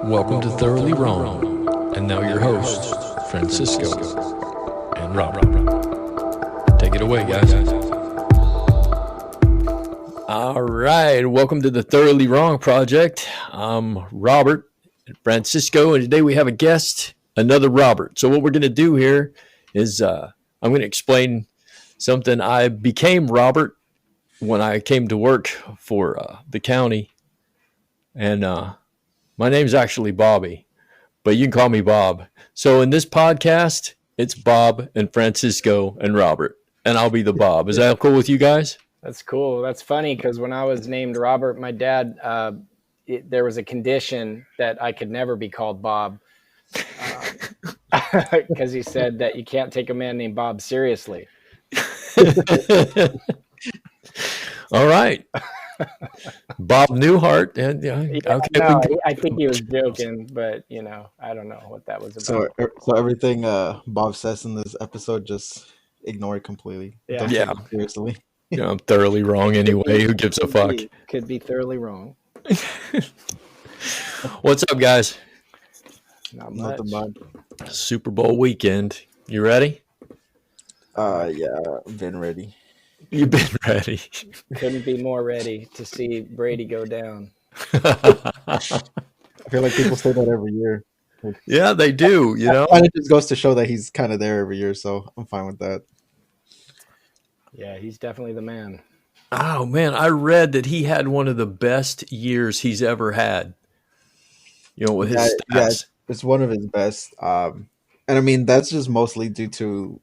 Welcome to Thoroughly Wrong, and now your hosts, Francisco and Rob. Take it away, guys. All right, welcome to the Thoroughly Wrong Project. I'm Robert and Francisco, and today we have a guest, another Robert. So what we're going to do here is I'm going to explain something. I became Robert when I came to work for the county, and my name's actually Bobby, but you can call me Bob. So in this podcast, it's Bob and Francisco and Robert, and I'll be the Bob. Is that cool with you guys? That's cool. That's funny because when I was named Robert, my dad, there was a condition that I could never be called Bob because he said that you can't take a man named Bob seriously. All right. Bob Newhart. And, I think he was joking, but I don't know what that was about. So everything Bob says in this episode, just ignore it completely. Don't take it seriously. I'm thoroughly wrong anyway. Who gives a fuck? Could be thoroughly wrong. What's up, guys? Not much. Nothing bad. Super Bowl weekend. You ready? Yeah, been ready. You've been ready. Couldn't be more ready to see Brady go down. I feel like people say that every year. Yeah, they do. And it just goes to show that he's kind of there every year, so I'm fine with that. Yeah, he's definitely the man. Oh, man, I read that he had one of the best years he's ever had. With his stats. Yeah, it's one of his best. And I mean, that's just mostly due to,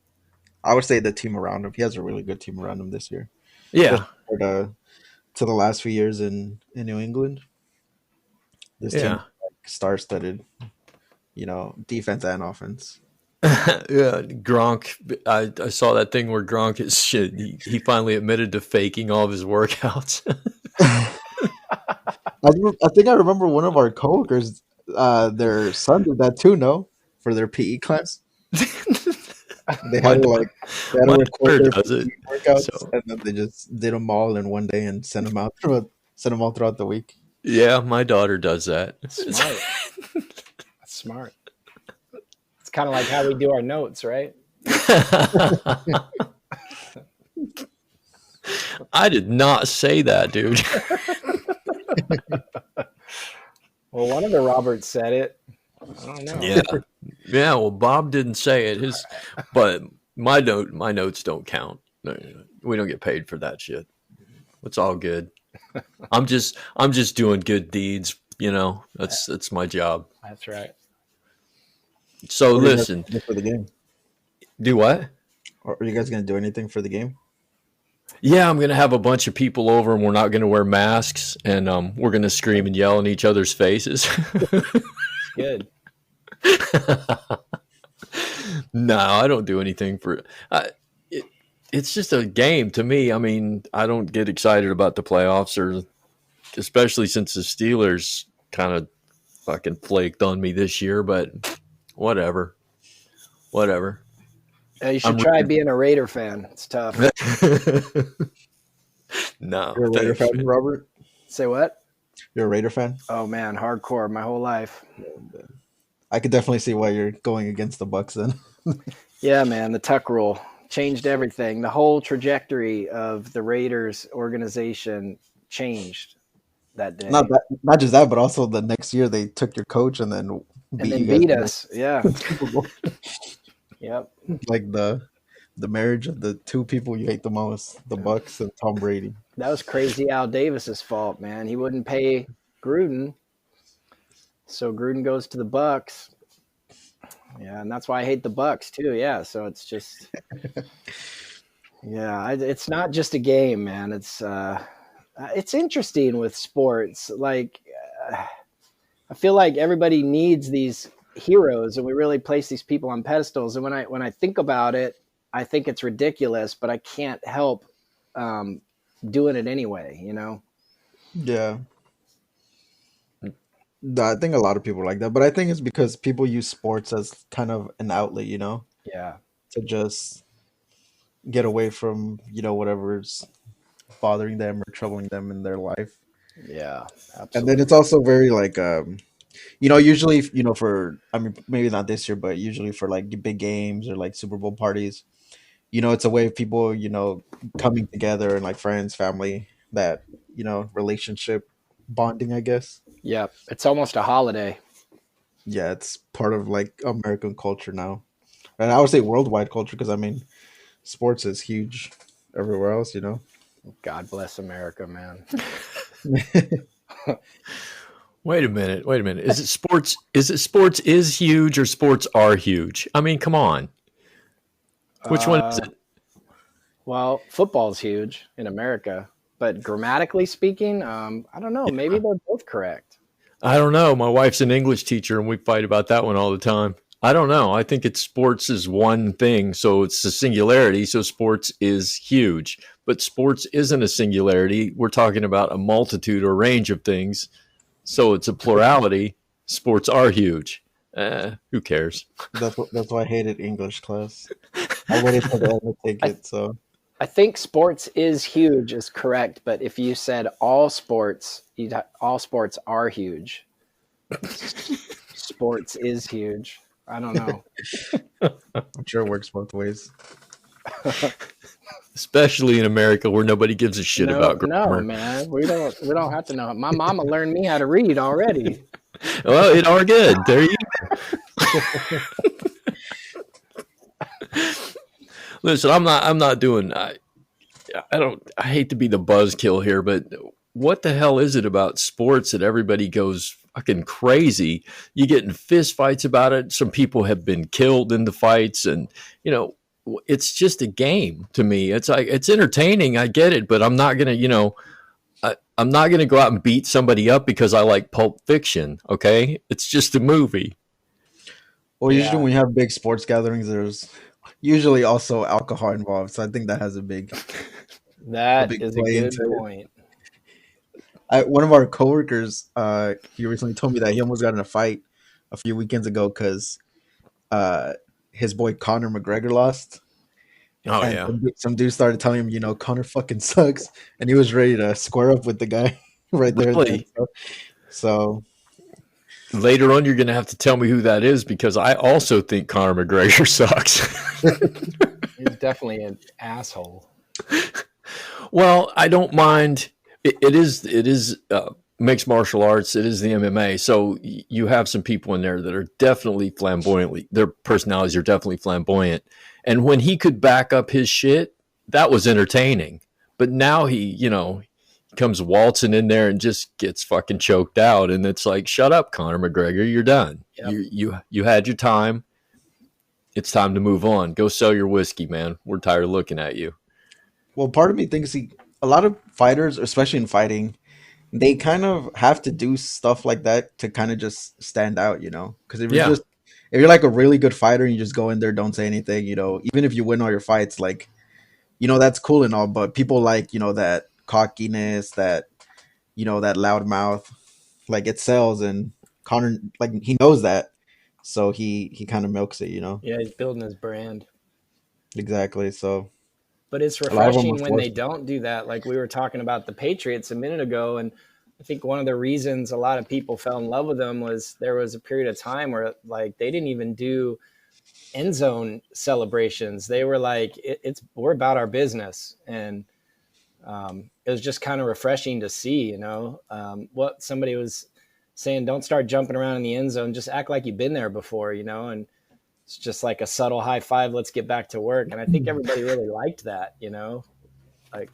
I would say, the team around him. He has a really good team around him this year. Yeah. To the last few years in New England. This team star-studded, defense and offense. Yeah, Gronk. I saw that thing where Gronk is shit. He finally admitted to faking all of his workouts. I think I remember one of our coworkers, their son did that too. No, for their PE class, they had to record their PE workouts, and then they just did them all in one day and send them all throughout the week. Yeah, my daughter does that. Smart. That's smart. It's kind of like how we do our notes, right? I did not say that, dude. Well, one of the Roberts said it. I don't know. Yeah. Well, Bob didn't say it. But my notes don't count. We don't get paid for that shit. It's all good. I'm just doing good deeds. That's my job. That's right. So listen, for the game. Do what? Are you guys gonna do anything for the game? Yeah, I'm gonna have a bunch of people over, and we're not gonna wear masks, and we're gonna scream and yell in each other's faces. Good. No, I don't do anything for it. It's just a game to me. I mean, I don't get excited about the playoffs, or especially since the Steelers kind of fucking flaked on me this year. But whatever. You should try being a Raider fan. It's tough. No. You're a Raider fan, Robert? Say what? You're a Raider fan? Oh, man, hardcore my whole life. I could definitely see why you're going against the Bucs then. Yeah, man, the Tuck rule changed everything. The whole trajectory of the Raiders organization changed that day. Not just that, but also the next year they took your coach and then beat us. Yeah. Yep. Like the marriage of the two people you hate the most, the Bucs and Tom Brady. That was crazy Al Davis's fault, man. He wouldn't pay Gruden. So Gruden goes to the Bucs. Yeah, and that's why I hate the Bucs too. Yeah, so it's just it's not just a game, man. It's interesting with sports. Like I feel like everybody needs these heroes, and we really place these people on pedestals. And when I think about it, I think it's ridiculous, but I can't help doing it anyway. Yeah. I think a lot of people are like that, but I think it's because people use sports as kind of an outlet, Yeah. To just get away from, whatever's bothering them or troubling them in their life. Yeah, And then it's absolutely. also very like usually for I mean maybe not this year, but usually for like big games or like Super Bowl parties, it's a way of people coming together and like friends, family, that relationship bonding, I guess. Yep, it's almost a holiday. Yeah, it's part of like American culture now, and I would say worldwide culture because I mean sports is huge everywhere else. God bless America, man. Wait a minute. Wait a minute. Is it sports? Is it sports is huge or sports are huge? I mean, come on. Which one is Uh, it? well, football's huge in America, but grammatically speaking, I don't know. Maybe they're both correct. I don't know. My wife's an English teacher, and we fight about that one all the time. I don't know. I think it's sports is one thing, so it's a singularity. So sports is huge, but sports isn't a singularity. We're talking about a multitude or range of things, so it's a plurality. Sports are huge. Who cares? That's why I hated English class. I waited till the end to take I it. So I think sports is huge is correct, but if you said all sports, all sports are huge. Sports is huge. I don't know. I'm sure it works both ways. Especially in America where nobody gives a shit No, about no, grammar. man. We don't have to know. My mama learned me how to read already. Well, it are good. There you listen. I'm not doing. I don't. I hate to be the buzzkill here, but what the hell is it about sports that everybody goes fucking crazy? You get in fist fights about it. Some people have been killed in the fights, and you know, it's just a game to me. It's like it's entertaining. I get it, but I'm not gonna. I'm not gonna go out and beat somebody up because I like Pulp Fiction. Okay, it's just a movie. Well, usually Yeah, when you have big sports gatherings, there's usually also alcohol involved. So I think that has a that big is a play good into it. point. One of our coworkers, he recently told me that he almost got in a fight a few weekends ago because uh, his boy Conor McGregor lost, Oh and yeah, some dude started telling him, Conor fucking sucks, and he was ready to square up with the guy right there and then. really. So Later on, you're gonna have to tell me who that is because I also think Conor McGregor sucks. He's definitely an asshole. Well, I don't mind. It is mixed martial arts. It is the MMA. So you have some people in there that are definitely flamboyantly. Their personalities are definitely flamboyant. And when he could back up his shit, that was entertaining. But now he comes waltzing in there and just gets fucking choked out. And it's like, shut up, Conor McGregor. You're done. Yep. You had your time. It's time to move on. Go sell your whiskey, man. We're tired of looking at you. well, part of me thinks a lot of fighters, especially in fighting, they kind of have to do stuff like that to kind of just stand out. Because Yeah. if you're like a really good fighter and you just go in there, don't say anything, even if you win all your fights, like, that's cool and all, but people like, that cockiness, that loud mouth, like it sells, and Connor, like, he knows that, so he kind of milks it. Yeah, he's building his brand. Exactly. So But it's a lot of them are refreshing when they forced. don't do that. Like we were talking about the Patriots a minute ago, and I think one of the reasons a lot of people fell in love with them was there was a period of time where like they didn't even do end zone celebrations. They were like, it's we're about our business, and it was just kind of refreshing to see. What somebody was saying. Don't start jumping around in the end zone. Just act like you've been there before. And it's just like a subtle high five. Let's get back to work. And I think everybody really liked that. Like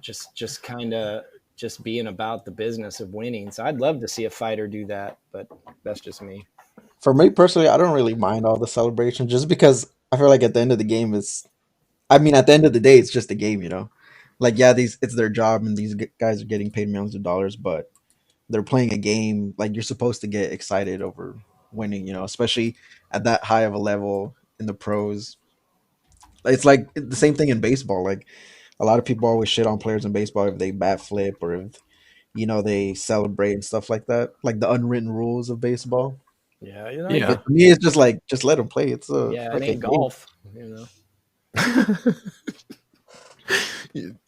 just kind of just being about the business of winning. So I'd love to see a fighter do that, but that's just me. For me personally, I don't really mind all the celebration just because I feel like at the end of the game is, I mean, at the end of the day, it's just a game. Like, yeah, it's their job, and these guys are getting paid millions of dollars, but they're playing a game. Like, you're supposed to get excited over winning, especially at that high of a level in the pros. It's like the same thing in baseball. Like, a lot of people always shit on players in baseball if they bat flip or if they celebrate and stuff like that, like the unwritten rules of baseball. Yeah, Yeah. But to me, it's just like, just let them play. It's a yeah, it ain't freaking game. golf.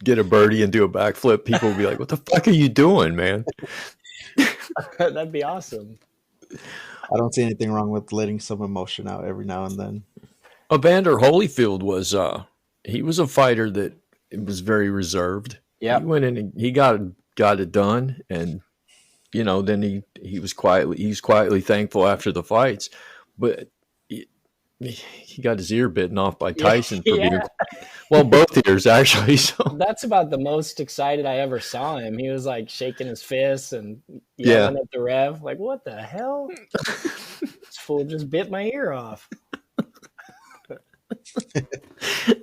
get a birdie and do a backflip, people will be like, "What the fuck are you doing, man?" That'd be awesome. I don't see anything wrong with letting some emotion out every now and then. Evander Holyfield was he was a fighter that was very reserved. Yeah, He went in and he got it done, and then he was quietly thankful after the fights, but he got his ear bitten off by Tyson for being both ears actually. So that's about the most excited I ever saw him. He was like shaking his fists and yelling at the ref, like, "What the hell? This fool just bit my ear off."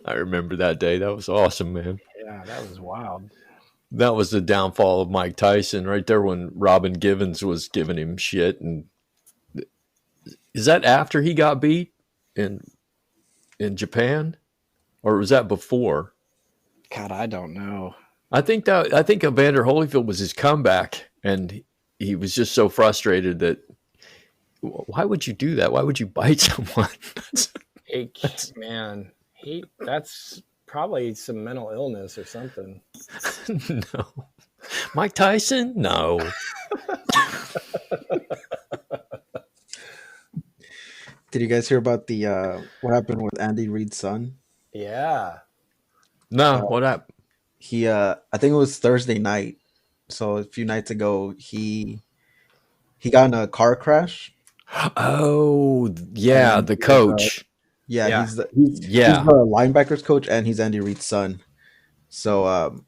I remember that day. That was awesome, man. Yeah, that was wild. That was the downfall of Mike Tyson right there when Robin Givens was giving him shit. And is that after he got beat in Japan, or was that before? God, I don't know. I think Evander Holyfield was his comeback, and he was just so frustrated that why would you do that? Why would you bite someone? Man, that's probably some mental illness or something. No. Mike Tyson? No. Did you guys hear about the what happened with Andy Reid's son? Yeah. No, what happened? He I think it was Thursday night. So a few nights ago he got in a car crash. Oh, yeah, And the coach. he's the linebackers coach, and he's Andy Reid's son. So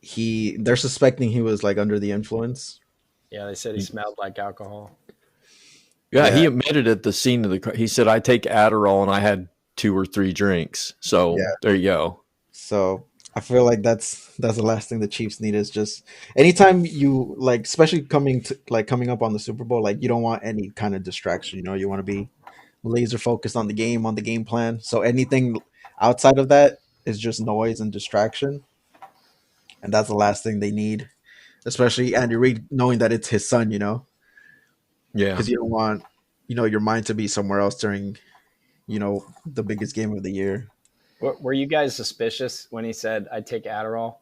they're suspecting he was like under the influence. Yeah, they said he smelled like alcohol. Yeah, he admitted at the scene of he said, "I take Adderall and I had 2 or 3 drinks." So there you go. So I feel like that's the last thing the Chiefs need is just anytime you like, especially coming up on the Super Bowl, like you don't want any kind of distraction. You want to be laser focused on the game plan. So anything outside of that is just noise and distraction, and that's the last thing they need. Especially Andy Reid, knowing that it's his son. Yeah, because you don't want your mind to be somewhere else during the biggest game of the year. Were you guys suspicious when he said, "I take Adderall"?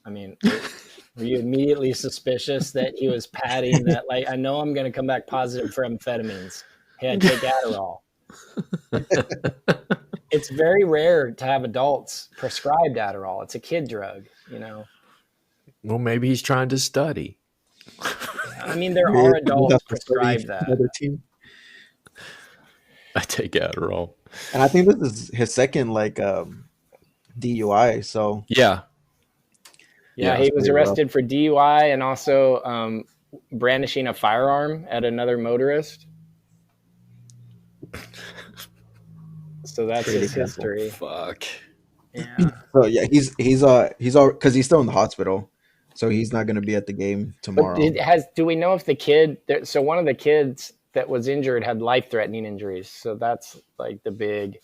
I mean, were you immediately suspicious that he was padding that? Like, I know I'm going to come back positive for amphetamines. Hey, I take Adderall. It's very rare to have adults prescribed Adderall. It's a kid drug, Well, maybe he's trying to study. I mean, there are adults prescribed that. I take Adderall. And I think this is his second DUI. So yeah, he was arrested for DUI and also brandishing a firearm at another motorist. So that's his history. Fuck. Yeah. So yeah, he's because he's still in the hospital, so he's not going to be at the game tomorrow. Do we know if the kid? So one of the kids that was injured had life-threatening injuries. So that's like the big.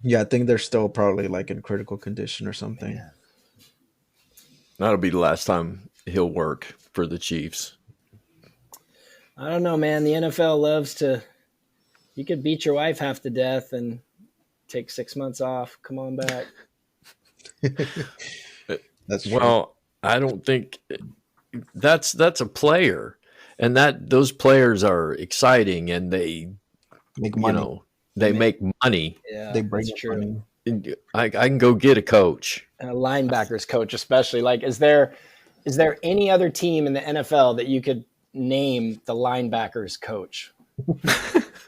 Yeah, I think they're still probably like in critical condition or something. Yeah. That'll be the last time he'll work for the Chiefs. I don't know, man. The NFL loves to. You could beat your wife half to death and take 6 months off. Come on back. That's true. Well, I don't think that's a player, and those players are exciting, and they make money. They make money. Yeah, they bring money. I can go get a coach, and a linebackers coach, especially. Like, is there any other team in the NFL that you could name the linebackers coach?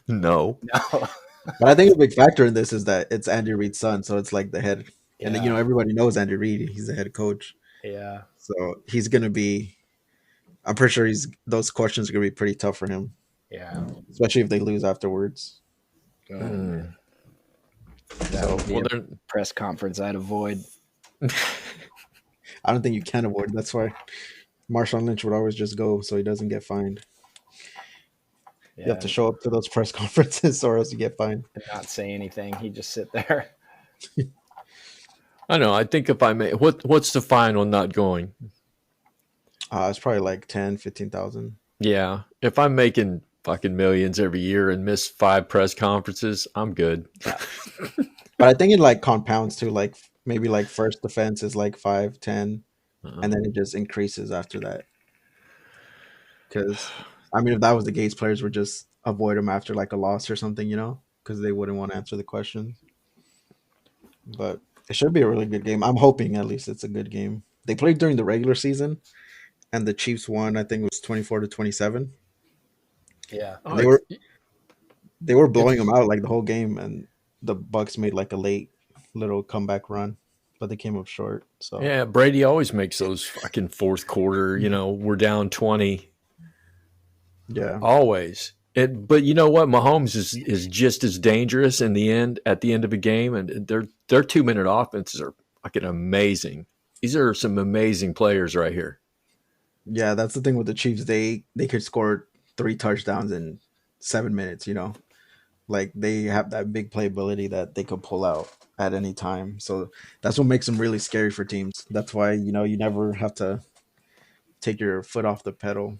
No. But I think a big factor in this is that it's Andy Reid's son, so it's like the head, and then, everybody knows Andy Reid. He's the head coach. Yeah. So he's gonna be. I'm pretty sure those questions are gonna be pretty tough for him. Yeah. Especially if they lose afterwards. That would be a press conference I'd avoid. I don't think you can avoid. That's why Marshawn Lynch would always just go so he doesn't get fined. Yeah. You have to show up to those press conferences or else you get fined. And not say anything. He'd just sit there. I know. I think if I may, what's the fine on not going? It's probably like 10, 15,000. Yeah. If I'm making fucking millions every year and miss 5 press conferences, I'm good. But I think it like compounds too. Like Maybe like first defense is like 5, 10, Uh, and then it just increases after that. Because I mean, if that was the case, players would just avoid them after like a loss or something, because they wouldn't want to answer the questions. But it should be a really good game. I'm hoping at least it's a good game. They played during the regular season, and the Chiefs won. I think it was 24-27, Yeah. and oh, they were blowing it's them out like the whole game, and the Bucks made like a late little comeback run, but they came up short. So yeah. Brady always makes those fucking fourth quarter. We're down 20. yeah, Always. But you know what? Mahomes is just as dangerous in the end at the end of a game, and their 2 minute offenses are fucking amazing. These are some amazing players right here. yeah, that's the thing with the Chiefs. They could score 3 touchdowns in 7 minutes. Like they have that big playability that they could pull out at any time. So that's what makes them really scary for teams. That's why you never have to take your foot off the pedal.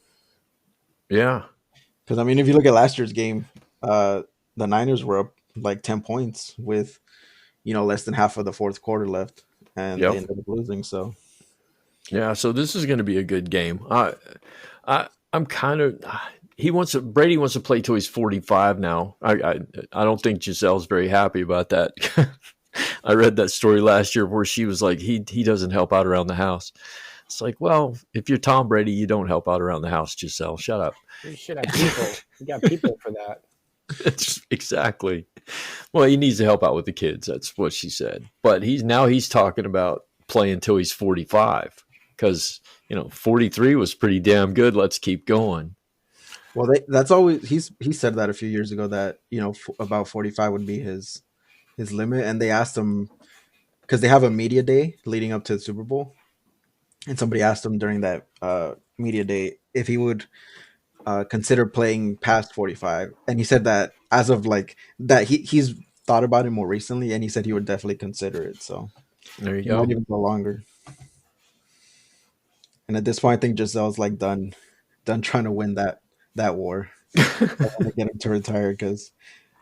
Yeah. Because I mean, if you look at last year's game, the Niners were up like 10 points with less than half of the fourth quarter left, and they Yep. ended up losing. So Yeah. So this is going to be a good game. I'm kind of. Brady wants to play till he's 45 now. I don't think Giselle's very happy about that. I read that story last year where she was like, he doesn't help out around the house. It's like, well, if you're Tom Brady, you don't help out around the house, Giselle. Shut up. You should have people. You got people for that. Exactly. Well, he needs to help out with the kids. That's what she said. But he's talking about playing until he's 45 because 43 was pretty damn good. Let's keep going. well, that's always he said that a few years ago that about 45 would be his limit, and they asked him because they have a media day leading up to the Super Bowl, and somebody asked him during that media day if he would consider playing past 45, and he said that as of like that he's thought about it more recently, and he said he would definitely consider it. So There you he go. might even go longer. And at this point, I think Giselle's like done trying to win that war. I want to get him to retire because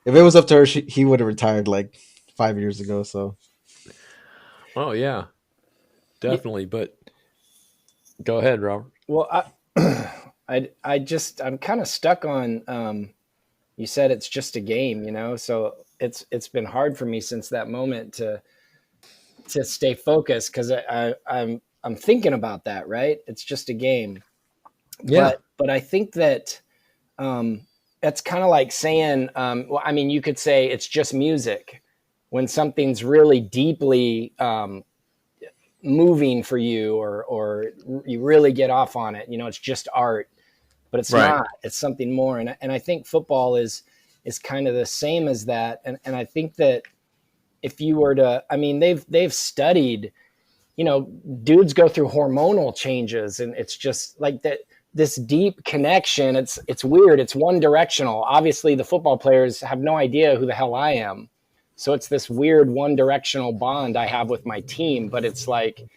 if it was up to her, he would have retired like 5 years ago. So Oh, yeah, definitely. But go ahead, Robert. Well, I'm kind of stuck on. You said it's just a game, so it's been hard for me since that moment to stay focused because I'm thinking about that. Right, it's just a game. Yeah. But I think that that's kind of like saying, well, I mean, you could say it's just music when something's really deeply moving for you, or you really get off on it. It's just art, but it's Right. not. It's something more. And I think football is kind of the same as that. And I think that if you were to, I mean, they've studied, dudes go through hormonal changes, and it's just like that. This deep connection, it's weird. It's one directional. Obviously, the football players have no idea who the hell I am. So it's this weird one directional bond I have with my team. But it's like,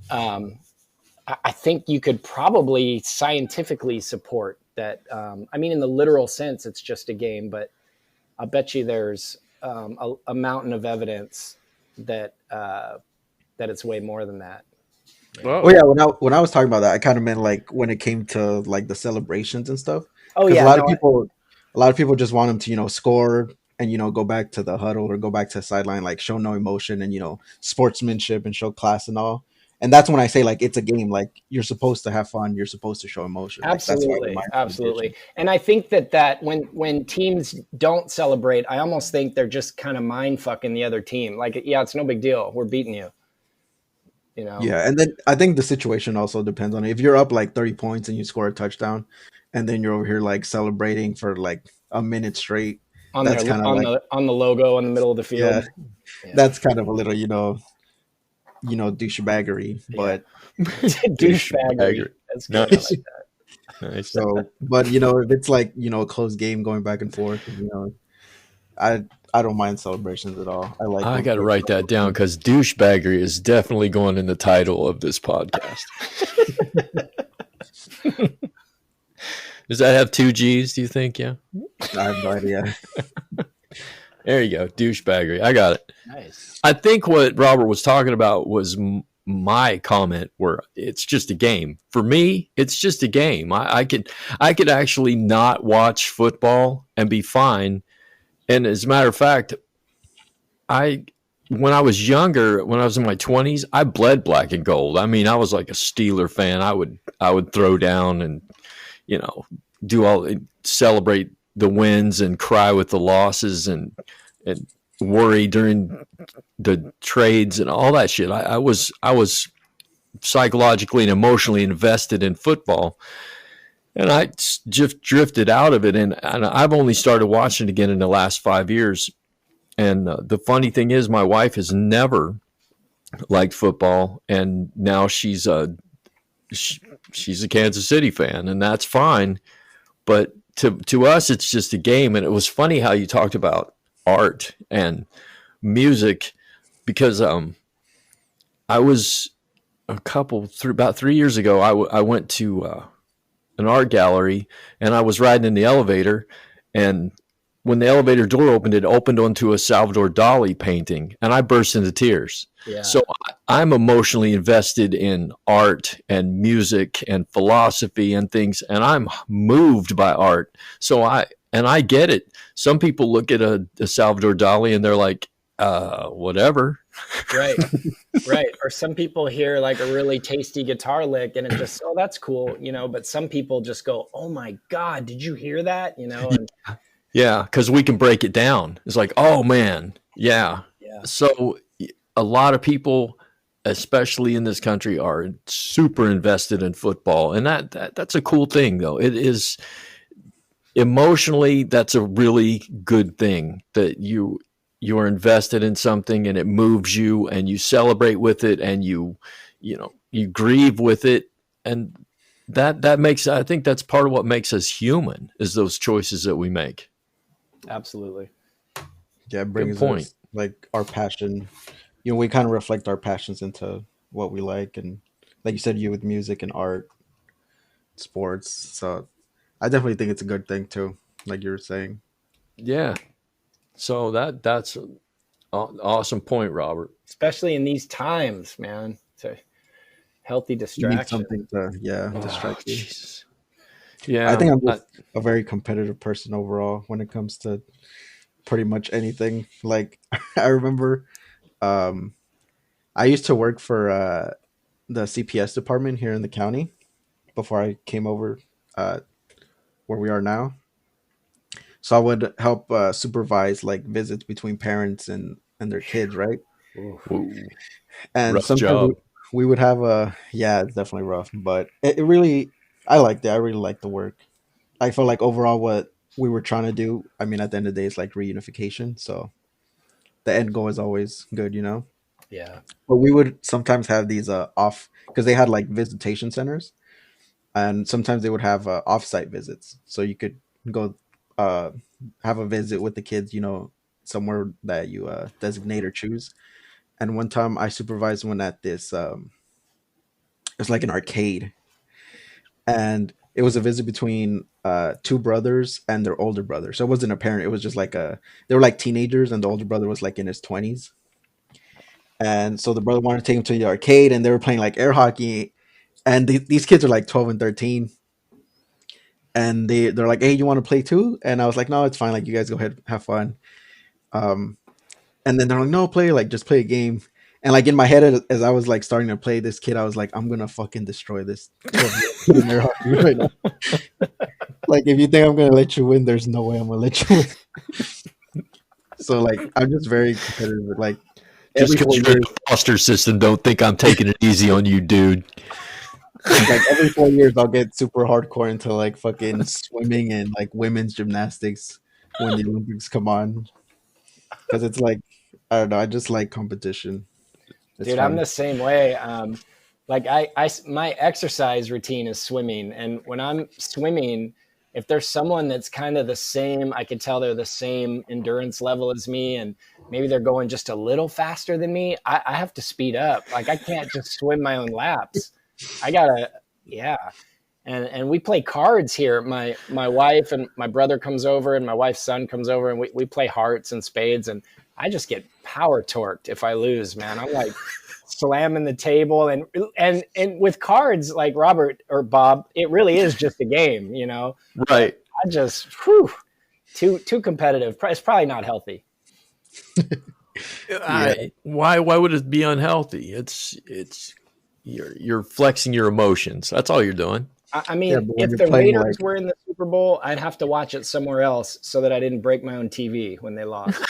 I think you could probably scientifically support that. I mean, in the literal sense, it's just a game, but I'll bet you there's a mountain of evidence that it's way more than that. Well, oh yeah, when I was talking about that, I kind of meant like when it came to like the celebrations and stuff. Oh Because yeah, a lot of people just want them to score and go back to the huddle or go back to the sideline, like show no emotion and sportsmanship and show class and all. And that's when I say like it's a game. Like you're supposed to have fun. You're supposed to show emotion. Like, that's why absolutely, absolutely. And I think that when teams don't celebrate, I almost think they're just kind of mind fucking the other team. Like, yeah, it's no big deal. We're beating you. Yeah, and then I think the situation also depends on it. If you're up like 30 points and you score a touchdown, and then you're over here like celebrating for like a minute straight, on that's their kind of on like the on the logo in the middle of the field. yeah, that's kind of a little douchebaggery. But Douchebaggery. That's good. Nice. I like that. Nice. so, but if it's like a close game going back and forth, I don't mind celebrations at all. I like. I got to write that down because douchebaggery is definitely going in the title of this podcast. Does that have 2 G's, do you think? Yeah. I have no idea. There you go. Douchebaggery. I got it. Nice. I think what Robert was talking about was my comment where it's just a game. For me, it's just a game. I could actually not watch football and be fine. And as a matter of fact, I when I was younger, when I was in my 20s, I bled black and gold. I mean, I was like a Steeler fan. I would throw down and, you know, do all celebrate the wins and cry with the losses and worry during the trades and all that shit. I was psychologically and emotionally invested in football, and I just drifted out of it. And I've only started watching again in the last 5 years. And the funny thing is, my wife has never liked football, and now she's a Kansas City fan, and that's fine. But to us, it's just a game. And it was funny how you talked about art and music, because I was about 3 years ago. I went to an art gallery, and I was riding in the elevator, and when the elevator door opened, it opened onto a Salvador Dali painting, and I burst into tears. Yeah. So I'm emotionally invested in art and music and philosophy and things, and I'm moved by art. So I get it. Some people look at a Salvador Dali and they're like, whatever. Right. Right. Or some people hear like a really tasty guitar lick and it just, oh, that's cool, you know, but some people just go, oh my God, did you hear that? You know? And, yeah, because we can break it down. It's like, oh man, yeah. yeah. So a lot of people, especially in this country, are super invested in football, and that's a cool thing, though. It is emotionally, that's a really good thing that you're invested in something and it moves you, and you celebrate with it, and you grieve with it, and that makes, I think that's part of what makes us human, is those choices that we make. Absolutely. Yeah, it brings us, like, our passion. You know, we kind of reflect our passions into what we like, and like you said, you with music and art, sports. So I definitely think it's a good thing too, like you were saying. Yeah. So that's an awesome point, Robert. Especially in these times, man. It's a healthy You distraction. need something to distract you. Jesus. Yeah, I think I'm just a very competitive person overall when it comes to pretty much anything. Like, I remember I used to work for the CPS department here in the county before I came over where we are now. So I would help supervise like visits between parents and their kids, right? Ooh, And rough sometimes job. we would have it's definitely rough, but it really, I liked it. I really liked the work. I felt like overall what we were trying to do, I mean, at the end of the day, it's like reunification. So the end goal is always good, you know? Yeah. But we would sometimes have these off, because they had like visitation centers, and sometimes they would have off-site visits. So you could go uh, have a visit with the kids, you know, somewhere that you designate or choose. And one time I supervised one at this, it's like an arcade, and it was a visit between two brothers and their older brother. So it wasn't a parent. It was just like they were like teenagers, and the older brother was like in his 20s. And so the brother wanted to take him to the arcade, and they were playing like air hockey. And these kids are like 12 and 13. And they're like, hey, you want to play too? And I was like, no, it's fine. Like, you guys go ahead, have fun. Um, and then they're like, no, just play a game. And like in my head, as I was like starting to play this kid, I was like, I'm gonna fucking destroy this 12-year-old in air hockey right now. Like, if you think I'm gonna let you win, there's no way I'm gonna let you win. So like, I'm just very competitive. Like, Just every 4 because you're in years, the foster system, don't think I'm taking it easy on you, dude. like every 4 years, I'll get super hardcore into like fucking swimming and like women's gymnastics when the Olympics come on, because it's like, I don't know, I just like competition. It's Dude, fun. I'm the same way. Like my exercise routine is swimming. And when I'm swimming, if there's someone that's kind of the same, I can tell they're the same endurance level as me, and maybe they're going just a little faster than me, I have to speed up. Like, I can't just swim my own laps. I gotta, yeah. and we play cards here. My wife and my brother comes over, and my wife's son comes over, and we play hearts and spades, and I just get power torqued if I lose, man. I'm like slamming the table, and with cards, like Robert or Bob, it really is just a game, you know. Right. I just too competitive. It's probably not healthy. Why would it be unhealthy? It's you're flexing your emotions. That's all you're doing. I mean, if the Raiders were in the Super Bowl, I'd have to watch it somewhere else so that I didn't break my own TV when they lost.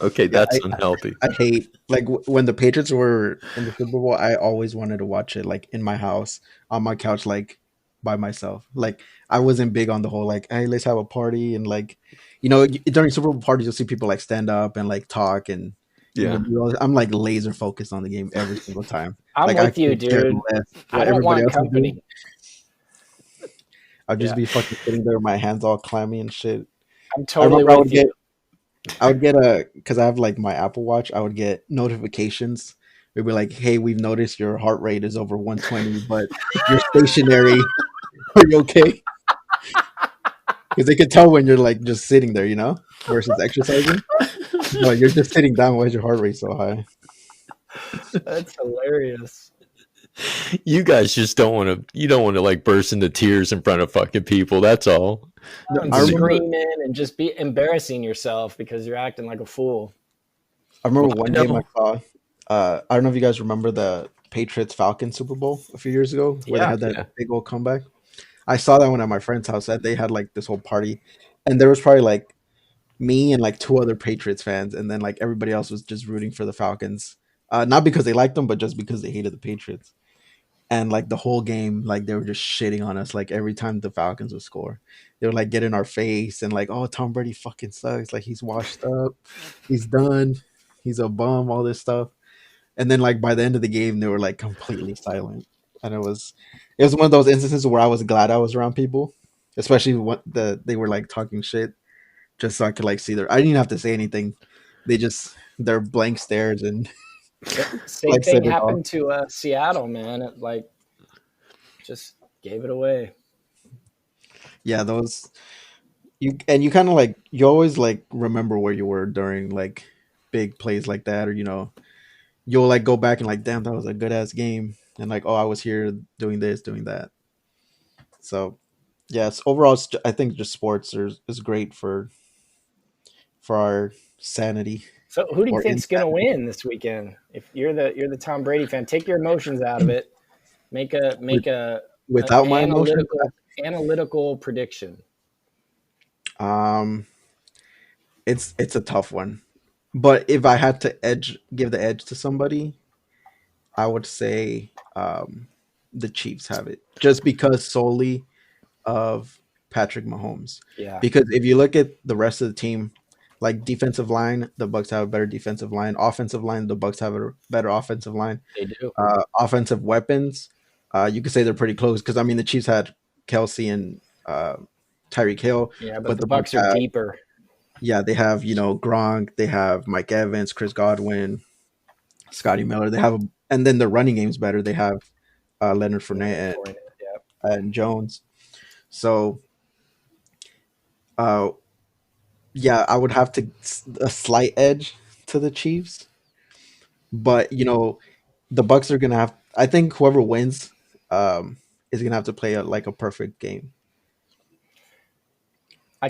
Okay, that's unhealthy. I hate like when the Patriots were in the Super Bowl. I always wanted to watch it like in my house on my couch, like by myself. Like I wasn't big on the whole like, hey, let's have a party and like, you know, during Super Bowl parties you'll see people like stand up and like talk and I'm like laser focused on the game every single time. I'm like, with you, dude. I don't want company. I'll just be fucking sitting there with my hands all clammy and shit. I'm totally with you. I would get because I have like my Apple Watch. I would get notifications. It'd be like, "Hey, we've noticed your heart rate is over 120, but you're stationary. Are you okay?" Because they can tell when you're like just sitting there, you know, versus exercising. No, you're just sitting down. Why is your heart rate so high? That's hilarious. You guys just don't want to. You don't want to like burst into tears in front of fucking people. That's all. Screaming and just be embarrassing yourself because you're acting like a fool. I remember one game I saw. I don't know if you guys remember the Patriots Falcons Super Bowl a few years ago where they had that big old comeback. I saw that one at my friend's house. That they had like this whole party, and there was probably like me and like two other Patriots fans, and then like everybody else was just rooting for the Falcons, not because they liked them, but just because they hated the Patriots. And like the whole game, like they were just shitting on us. Like every time the Falcons would score, they would like get in our face and like, "Oh, Tom Brady fucking sucks. Like he's washed up, he's done, he's a bum." All this stuff. And then like by the end of the game, they were like completely silent, and it was one of those instances where I was glad I was around people, especially when they were like talking shit, just so I could like see their. I didn't even have to say anything. Their blank stares and. Same like thing happened to Seattle, man. It like just gave it away. Yeah, those you kind of like you always like remember where you were during like big plays like that, or you know, you'll like go back and like, damn, that was a good ass game, and like, oh, I was here doing this, doing that. So, yes, overall, I think just sports is great for our sanity. So who do you think's going to win this weekend? If you're the Tom Brady fan, take your emotions out of it. Make a without my analytical prediction. It's a tough one. But if I had to give the edge to somebody, I would say the Chiefs have it. Just because solely of Patrick Mahomes. Yeah. Because if you look at the rest of the team, like defensive line, the Bucs have a better defensive line. Offensive line, the Bucs have a better offensive line. They do. Offensive weapons, you could say they're pretty close because I mean the Chiefs had Kelsey and Tyreek Hill. Yeah, but the Bucs are deeper. Yeah, they have Gronk, they have Mike Evans, Chris Godwin, Scotty Miller. They have and then the running game's better. They have Leonard Fournette and Jones. So, yeah, I would have a slight edge to the Chiefs, but the Bucs are gonna have. I think whoever wins is gonna have to play a perfect game. I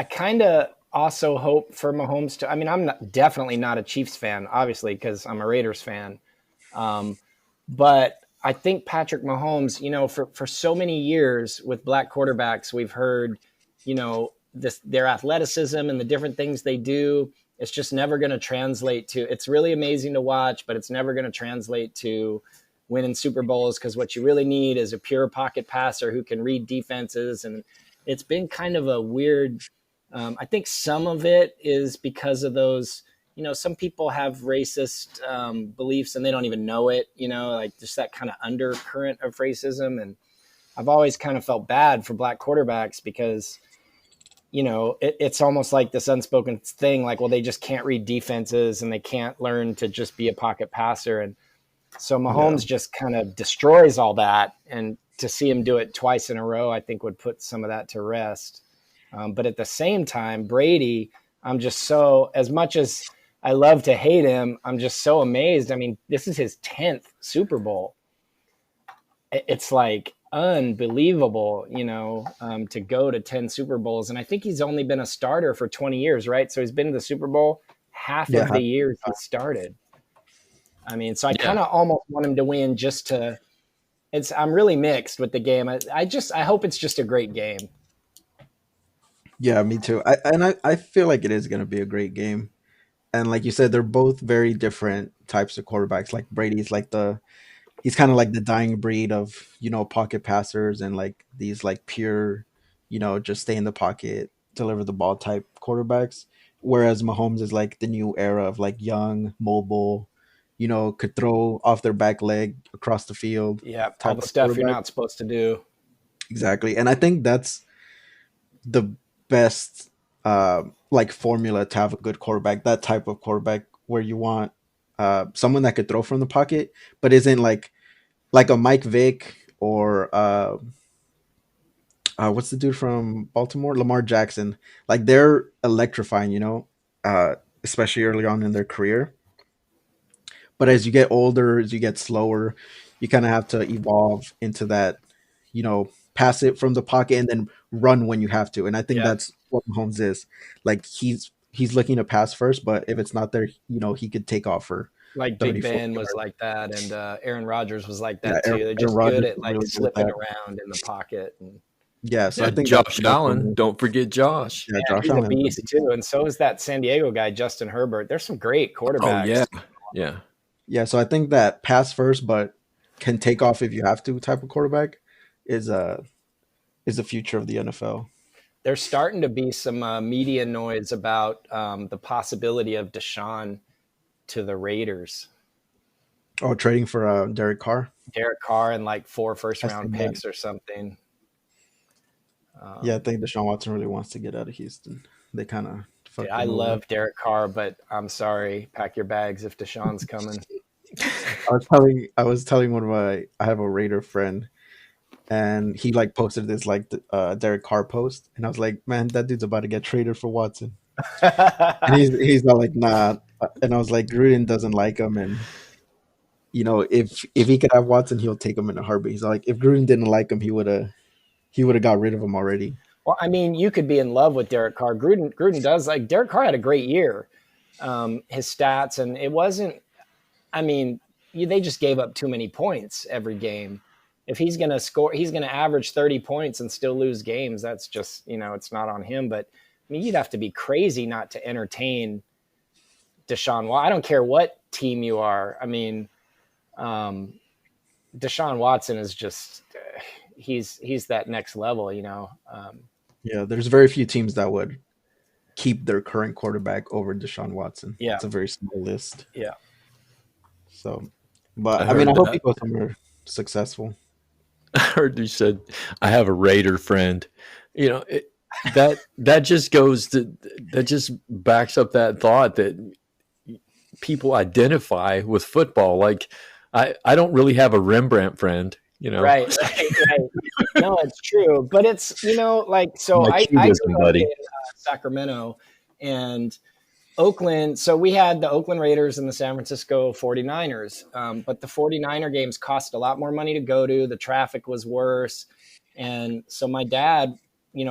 kind of also hope for Mahomes to. I mean, I'm definitely not a Chiefs fan, obviously, because I'm a Raiders fan. But I think Patrick Mahomes, for so many years with black quarterbacks, we've heard, their athleticism and the different things they do. It's just never going to translate to. It's really amazing to watch, but it's never going to translate to winning Super Bowls because what you really need is a pure pocket passer who can read defenses. And it's been kind of a weird. I think some of it is because of those. Some people have racist beliefs and they don't even know it, like just that kind of undercurrent of racism. And I've always kind of felt bad for black quarterbacks because, it's almost like this unspoken thing, like, well, they just can't read defenses and they can't learn to just be a pocket passer. And So Mahomes just kind of destroys all that, and to see him do it twice in a row, I think would put some of that to rest. But at the same time, Brady, I'm just so, as much as I love to hate him, I'm just so amazed. I mean, this is his 10th Super Bowl. It's like unbelievable, to go to 10 Super Bowls. And I think he's only been a starter for 20 years, right? So he's been to the Super Bowl half of the years he started. I mean, so I kind of almost want him to win just to. I'm really mixed with the game. I hope it's just a great game. Yeah, me too. I feel like it is going to be a great game. And like you said, they're both very different types of quarterbacks. Like Brady's he's kind of like the dying breed of, pocket passers and like these like pure, just stay in the pocket, deliver the ball type quarterbacks. Whereas Mahomes is like the new era of like young, mobile, could throw off their back leg across the field. Yeah, all the stuff you're not supposed to do. Exactly. And I think that's the best like formula to have a good quarterback, that type of quarterback where you want someone that could throw from the pocket, but isn't like a Mike Vick or what's the dude from Baltimore, Lamar Jackson. Like they're electrifying, especially early on in their career. But as you get older, as you get slower, you kind of have to evolve into that, pass it from the pocket and then run when you have to. And I think that's what Mahomes is. Like he's looking to pass first, but if it's not there, he could take off for like Big Ben was like that, and Aaron Rodgers was like that too. They're just good at like really slipping around in the pocket. And so I think Josh Allen. Don't forget Josh. Yeah, Josh he's Allen. a beast too, and so is that San Diego guy, Justin Herbert. There's some great quarterbacks. Oh yeah. So I think that pass first, but can take off if you have to type of quarterback is the future of the NFL. There's starting to be some media noise about the possibility of Deshaun to the Raiders. Oh, trading for Derek Carr? Derek Carr and like 4 first-round picks or something. I think Deshaun Watson really wants to get out of Houston. They kind of. I love Derek Carr, but I'm sorry. Pack your bags if Deshaun's coming. I was telling I have a Raider friend, and he like posted this like Derek Carr post, and I was like, man, that dude's about to get traded for Watson. And he's not like, nah. And I was like, Gruden doesn't like him, and if he could have Watson, he'll take him in a heartbeat. He's like, if Gruden didn't like him, he would have got rid of him already. Well, I mean, you could be in love with Derek Carr. Gruden does. Like, Derek Carr had a great year. His stats, and it wasn't. I mean, they just gave up too many points every game. If he's going to score, he's going to average 30 points and still lose games. That's just, it's not on him. But I mean, you'd have to be crazy not to entertain Deshaun. Well, I don't care what team you are. I mean, Deshaun Watson is just he's that next level, there's very few teams that would keep their current quarterback over Deshaun Watson. Yeah, it's a very small list. Yeah. So, but I hope he goes somewhere successful. I heard you said I have a Raider friend. That just goes that just backs up that thought that people identify with football. Like I don't really have a Rembrandt friend. Right. No, it's true, but it's like so. I grew up in Sacramento and Oakland. So we had the Oakland Raiders and the San Francisco 49ers, but the 49er games cost a lot more money to go to. The traffic was worse, and so my dad,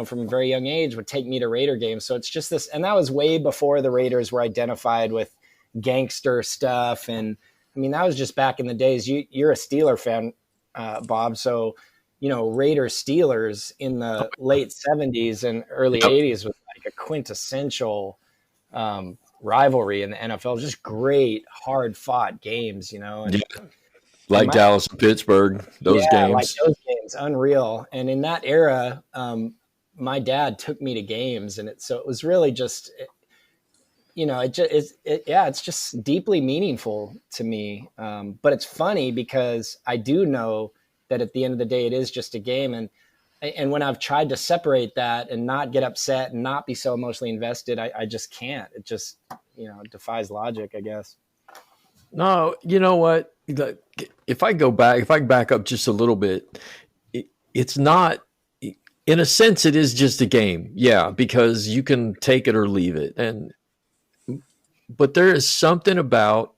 from a very young age, would take me to Raider games. So it's just this, and that was way before the Raiders were identified with gangster stuff, and I mean that was just back in the days. You're a Steeler fan. Bob. So, Raiders Steelers in the late 70s and early 80s was like a quintessential rivalry in the NFL. Just great, hard fought games, And, like Dallas and Pittsburgh, those games. Like those games, unreal. And in that era, my dad took me to games, and it was really just, it's just deeply meaningful to me. But it's funny because I do know that at the end of the day, it is just a game. And when I've tried to separate that and not get upset and not be so emotionally invested, I just can't. It just, it defies logic, I guess. No, you know what? if I back up just a little bit, it's not. In a sense, it is just a game, yeah, because you can take it or leave it, but there is something about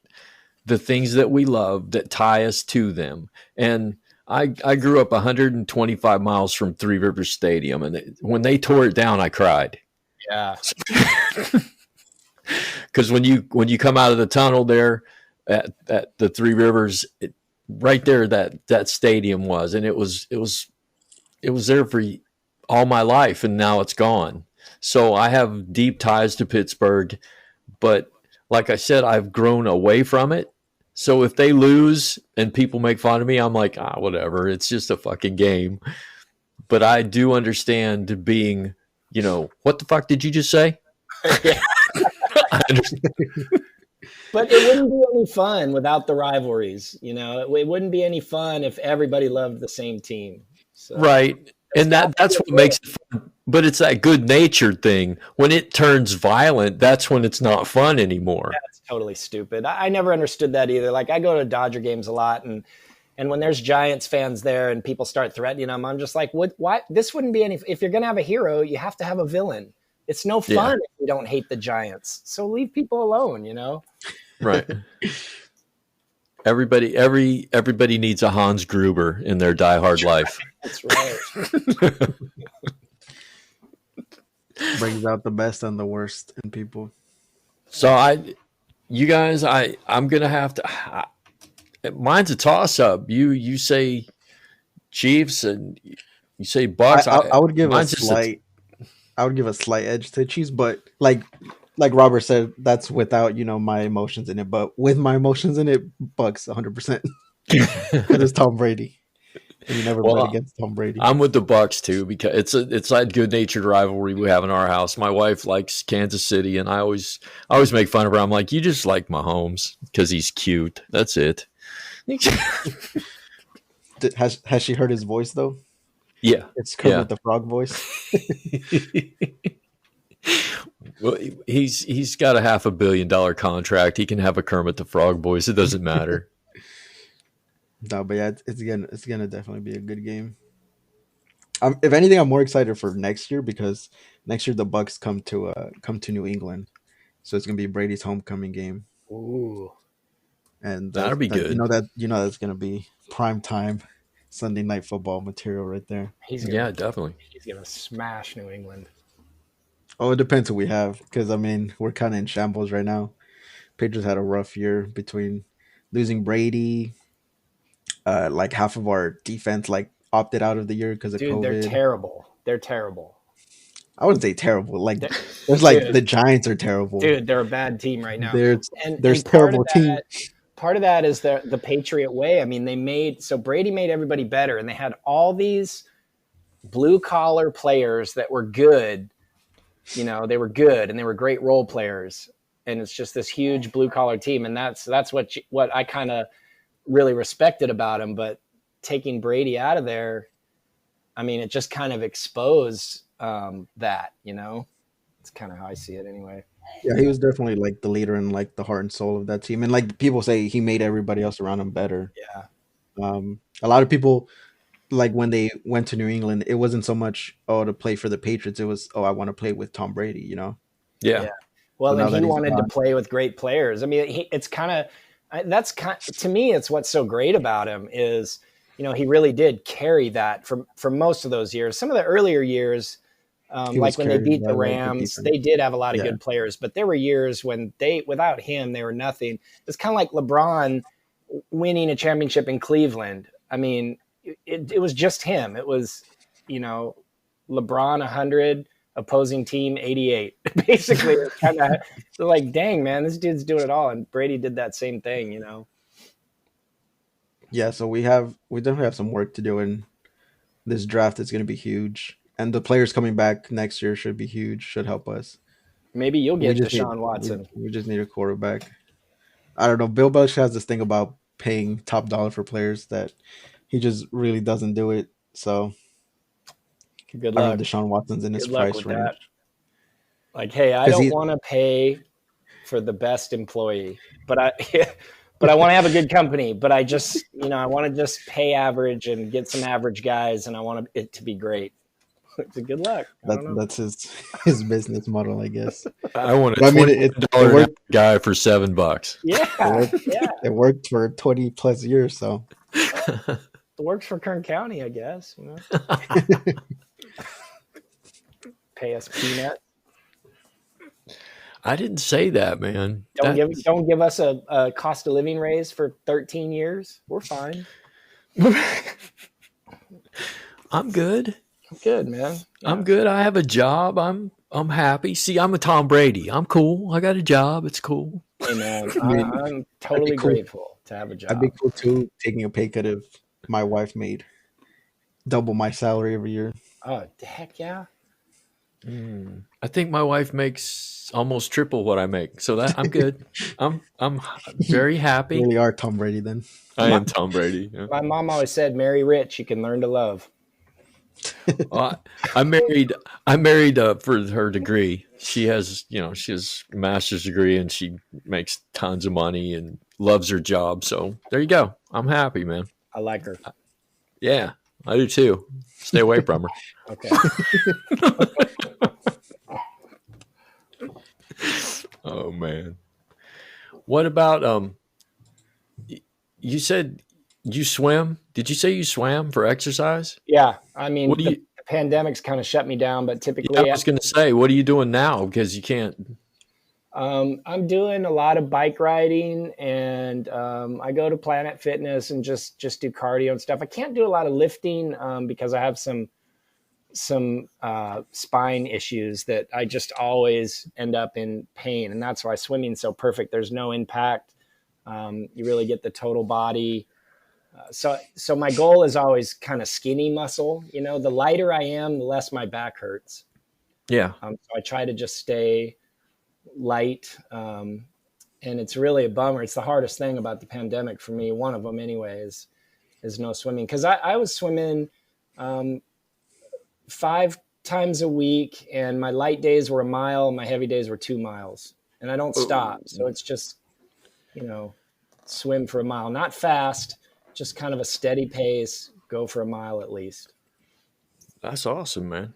the things that we love that tie us to them. And I grew up 125 miles from Three Rivers Stadium, and when they tore it down, I cried. Yeah. Because when you come out of the tunnel there at the Three Rivers, right there that stadium was, and it was there for all my life, and now it's gone. So I have deep ties to Pittsburgh, but like I said, I've grown away from it. So if they lose and people make fun of me, I'm like, whatever. It's just a fucking game. But I do understand being, what the fuck did you just say? Yeah. I understand. But it wouldn't be any fun without the rivalries. It wouldn't be any fun if everybody loved the same team. So, right. And that's what makes it fun. But it's that good-natured thing. When it turns violent, that's when it's not fun anymore. That's totally stupid. I never understood that either. Like, I go to Dodger games a lot, and when there's Giants fans there and people start threatening them, I'm just like, what? Why? This wouldn't be any. If you're gonna have a hero, you have to have a villain. It's no fun if you don't hate the Giants. So leave people alone. Right. Everybody needs a Hans Gruber in their diehard life. That's right. Brings out the best and the worst in people. So I'm gonna have to. Mine's a toss up. You say Chiefs and you say Bucks. I would give a slight. I would give a slight edge to Chiefs, but like Robert said, that's without my emotions in it. But with my emotions in it, Bucks 100%. It's Tom Brady. And you never bet against Tom Brady. I'm with the Bucks too because it's that good-natured rivalry we have in our house. My wife likes Kansas City, and I always make fun of her. I'm like, you just like Mahomes because he's cute. That's it. Has she heard his voice though? Yeah, it's Kermit the Frog voice. Well, he's got a $500 million contract. He can have a Kermit the Frog voice. It doesn't matter. No, but yeah, it's gonna definitely be a good game. If anything, I'm more excited for next year because next year the Bucks come to New England, so it's gonna be Brady's homecoming game. Ooh, and that'll be good. That's gonna be prime time Sunday night football material right there. Definitely. He's gonna smash New England. Oh, it depends who we have because we're kind of in shambles right now. Patriots had a rough year between losing Brady. Like half of our defense opted out of the year because of COVID. They're terrible. I wouldn't say terrible. The Giants are terrible. Dude, they're a bad team right now. There's terrible team. Part of that is the Patriot way. I mean, Brady made everybody better, and they had all these blue collar players that were good. They were good and they were great role players, and it's just this huge blue collar team, and that's what I kind of really respected about him. But taking Brady out of there, I mean, it just kind of exposed that, it's kind of how I see it anyway. Yeah, he was definitely the leader and the heart and soul of that team. And people say he made everybody else around him better. Yeah. A lot of people, when they went to New England, it wasn't so much, to play for the Patriots. It was, I want to play with Tom Brady, Yeah. Well, and he wanted to play with great players. I mean, to me, it's what's so great about him is, he really did carry that for most of those years. Some of the earlier years, when they beat the Rams, they did have a lot of good players, but there were years when without him, they were nothing. It's kind of like LeBron winning a championship in Cleveland. I mean, it was just him. It was, LeBron 100, opposing team 88. Basically, it's kind of like, dang, man, this dude's doing it all. And Brady did that same thing, Yeah, so we definitely have some work to do, and this draft is going to be huge. And the players coming back next year should be huge, should help us. Maybe you'll get Deshaun Watson. We just need a quarterback. I don't know. Bill Belichick has this thing about paying top dollar for players that he just really doesn't do it. So good luck. I don't know, Deshaun Watson's in his price range. Hey, I don't want to pay for the best employee, but but I want to have a good company. But I just, I want to just pay average and get some average guys, and I want it to be great. So good luck. I don't know. That's his business model, I guess. I want a But I mean, $20 guy for $7. Yeah, it worked for 20 plus years. So it works for Kern County, I guess. Pay us peanuts. I didn't say that, man. Don't give us a cost of living raise for 13 years. We're fine. I'm good. I'm good, man. Yeah. I'm good. I have a job. I'm happy. See, I'm a Tom Brady. I'm cool. I got a job. It's cool. Hey, man, I'm totally grateful to have a job. I'd be cool too, taking a pay cut if my wife made double my salary every year. Oh, heck yeah. I think my wife makes almost triple what I make, so that I'm good. I'm very happy. You really are Tom Brady then. I am Tom Brady. Yeah. My mom always said, "Marry rich, you can learn to love." I married for her degree. She has a master's degree and she makes tons of money and loves her job. So there you go. I'm happy, man. I like her. Yeah, I do too. Stay away from her. Okay. Oh man. What about you said you swim? Did you say you swam for exercise? Yeah. I mean, the pandemic's kind of shut me down, but typically I was going to say, what are you doing now? Because you can't. I'm doing a lot of bike riding, and I go to Planet Fitness and just do cardio and stuff. I can't do a lot of lifting because I have some spine issues that I just always end up in pain, and that's why swimming's so perfect. There's no impact. You really get the total body. So my goal is always kind of skinny muscle. The lighter I am, the less my back hurts. Yeah. So I try to just stay light. And it's really a bummer. It's the hardest thing about the pandemic for me. One of them anyway is no swimming. Cause I was swimming 5 times a week, and my light days were 1 mile. My heavy days were 2 miles, and I don't stop. So it's just, swim for 1 mile, not fast, just kind of a steady pace, go for 1 mile at least. That's awesome, man.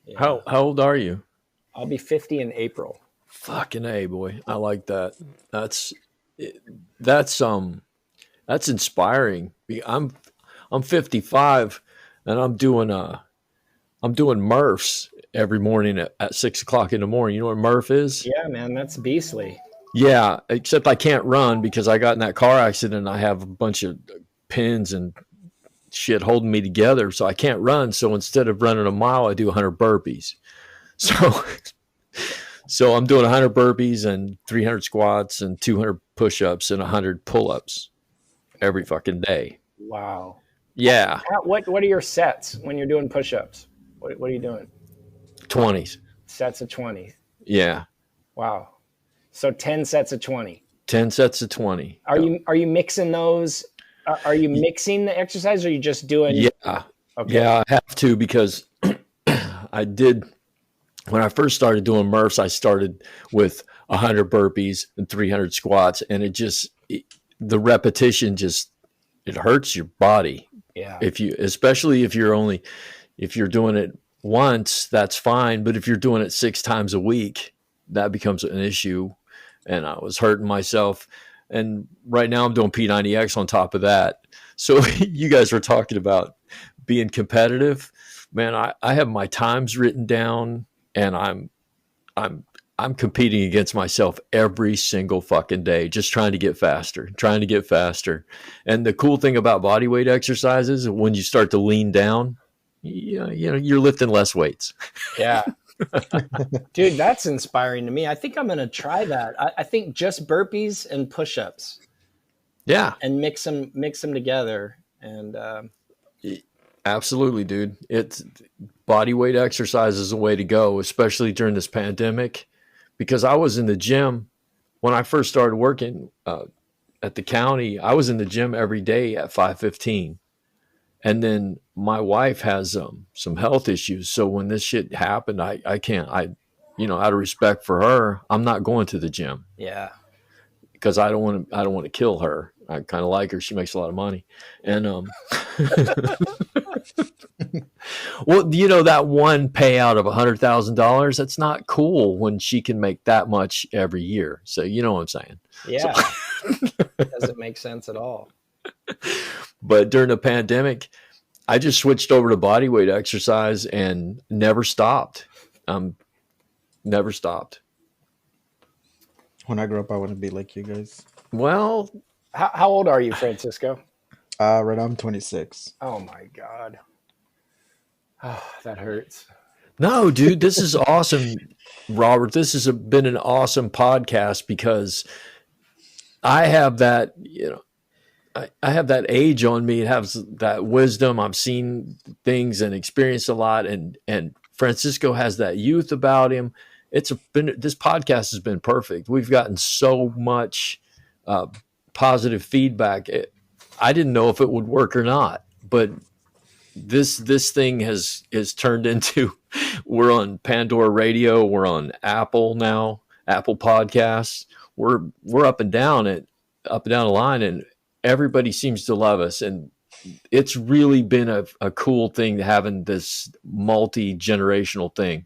Yeah. How old are you? I'll be 50 in April. Fucking A, boy. I like that. That's inspiring. I'm 55 and I'm doing Murphs every morning at 6 o'clock in the morning. You know what Murph is? Yeah, man, that's beastly. Yeah, except I can't run because I got in that car accident and I have a bunch of pins and shit holding me together, so I can't run. So instead of running 1 mile, I do 100 burpees. So I'm doing 100 burpees and 300 squats and 200 push-ups and 100 pull-ups every fucking day. Wow. Yeah. What are your sets when you're doing push-ups? What are you doing? 20s. Sets of 20. Yeah. Wow. So 10 sets of 20. 10 sets of 20. Are you mixing those? Are you mixing the exercise, or are you just doing? Yeah. Okay. Yeah, I have to, because I did, when I first started doing Murphs, I started with 100 burpees and 300 squats, and the repetition it hurts your body. Yeah. Especially if you're doing it once, that's fine. But if you're doing it 6 times a week, that becomes an issue. And I was hurting myself. And right now I'm doing P90X on top of that. So you guys were talking about being competitive. Man, I have my times written down, and I'm competing against myself every single fucking day, just trying to get faster. And the cool thing about body weight exercises, when you start to lean down, you're lifting less weights. Yeah. Dude, that's inspiring to me. I think I'm going to try that. I think just burpees and push-ups. Yeah. And mix them together. And absolutely, dude. It's body weight exercise is the way to go, especially during this pandemic, because I was in the gym when I first started working at the county. I was in the gym every day at 5:15. And then my wife has some health issues. So when this shit happened, I can't, out of respect for her, I'm not going to the gym. Yeah. because I don't want to kill her. I kind of like her. She makes a lot of money, and well, you know, that one payout of $100,000, that's not cool when she can make that much every year. So you know what I'm saying? Yeah. So, Doesn't make sense at all. but during the pandemic, I just switched over to body weight exercise and never stopped. Never stopped. When I grow up, I want to be like you guys. Well, How old are you, Francisco? Right now I'm 26. Oh my God. Oh, that hurts. no, dude, this is awesome, Robert. This has been an awesome podcast because I have that, you know, I have that age on me. It has that wisdom. I've seen things and experienced a lot, and Francisco has that youth about him. It's been this podcast has been perfect. We've gotten so much positive feedback. I didn't know if it would work or not, but this thing has turned into we're on Pandora Radio, we're on Apple now, Apple Podcasts. We're up and down the line, and everybody seems to love us, and it's really been a cool thing having this multi-generational thing.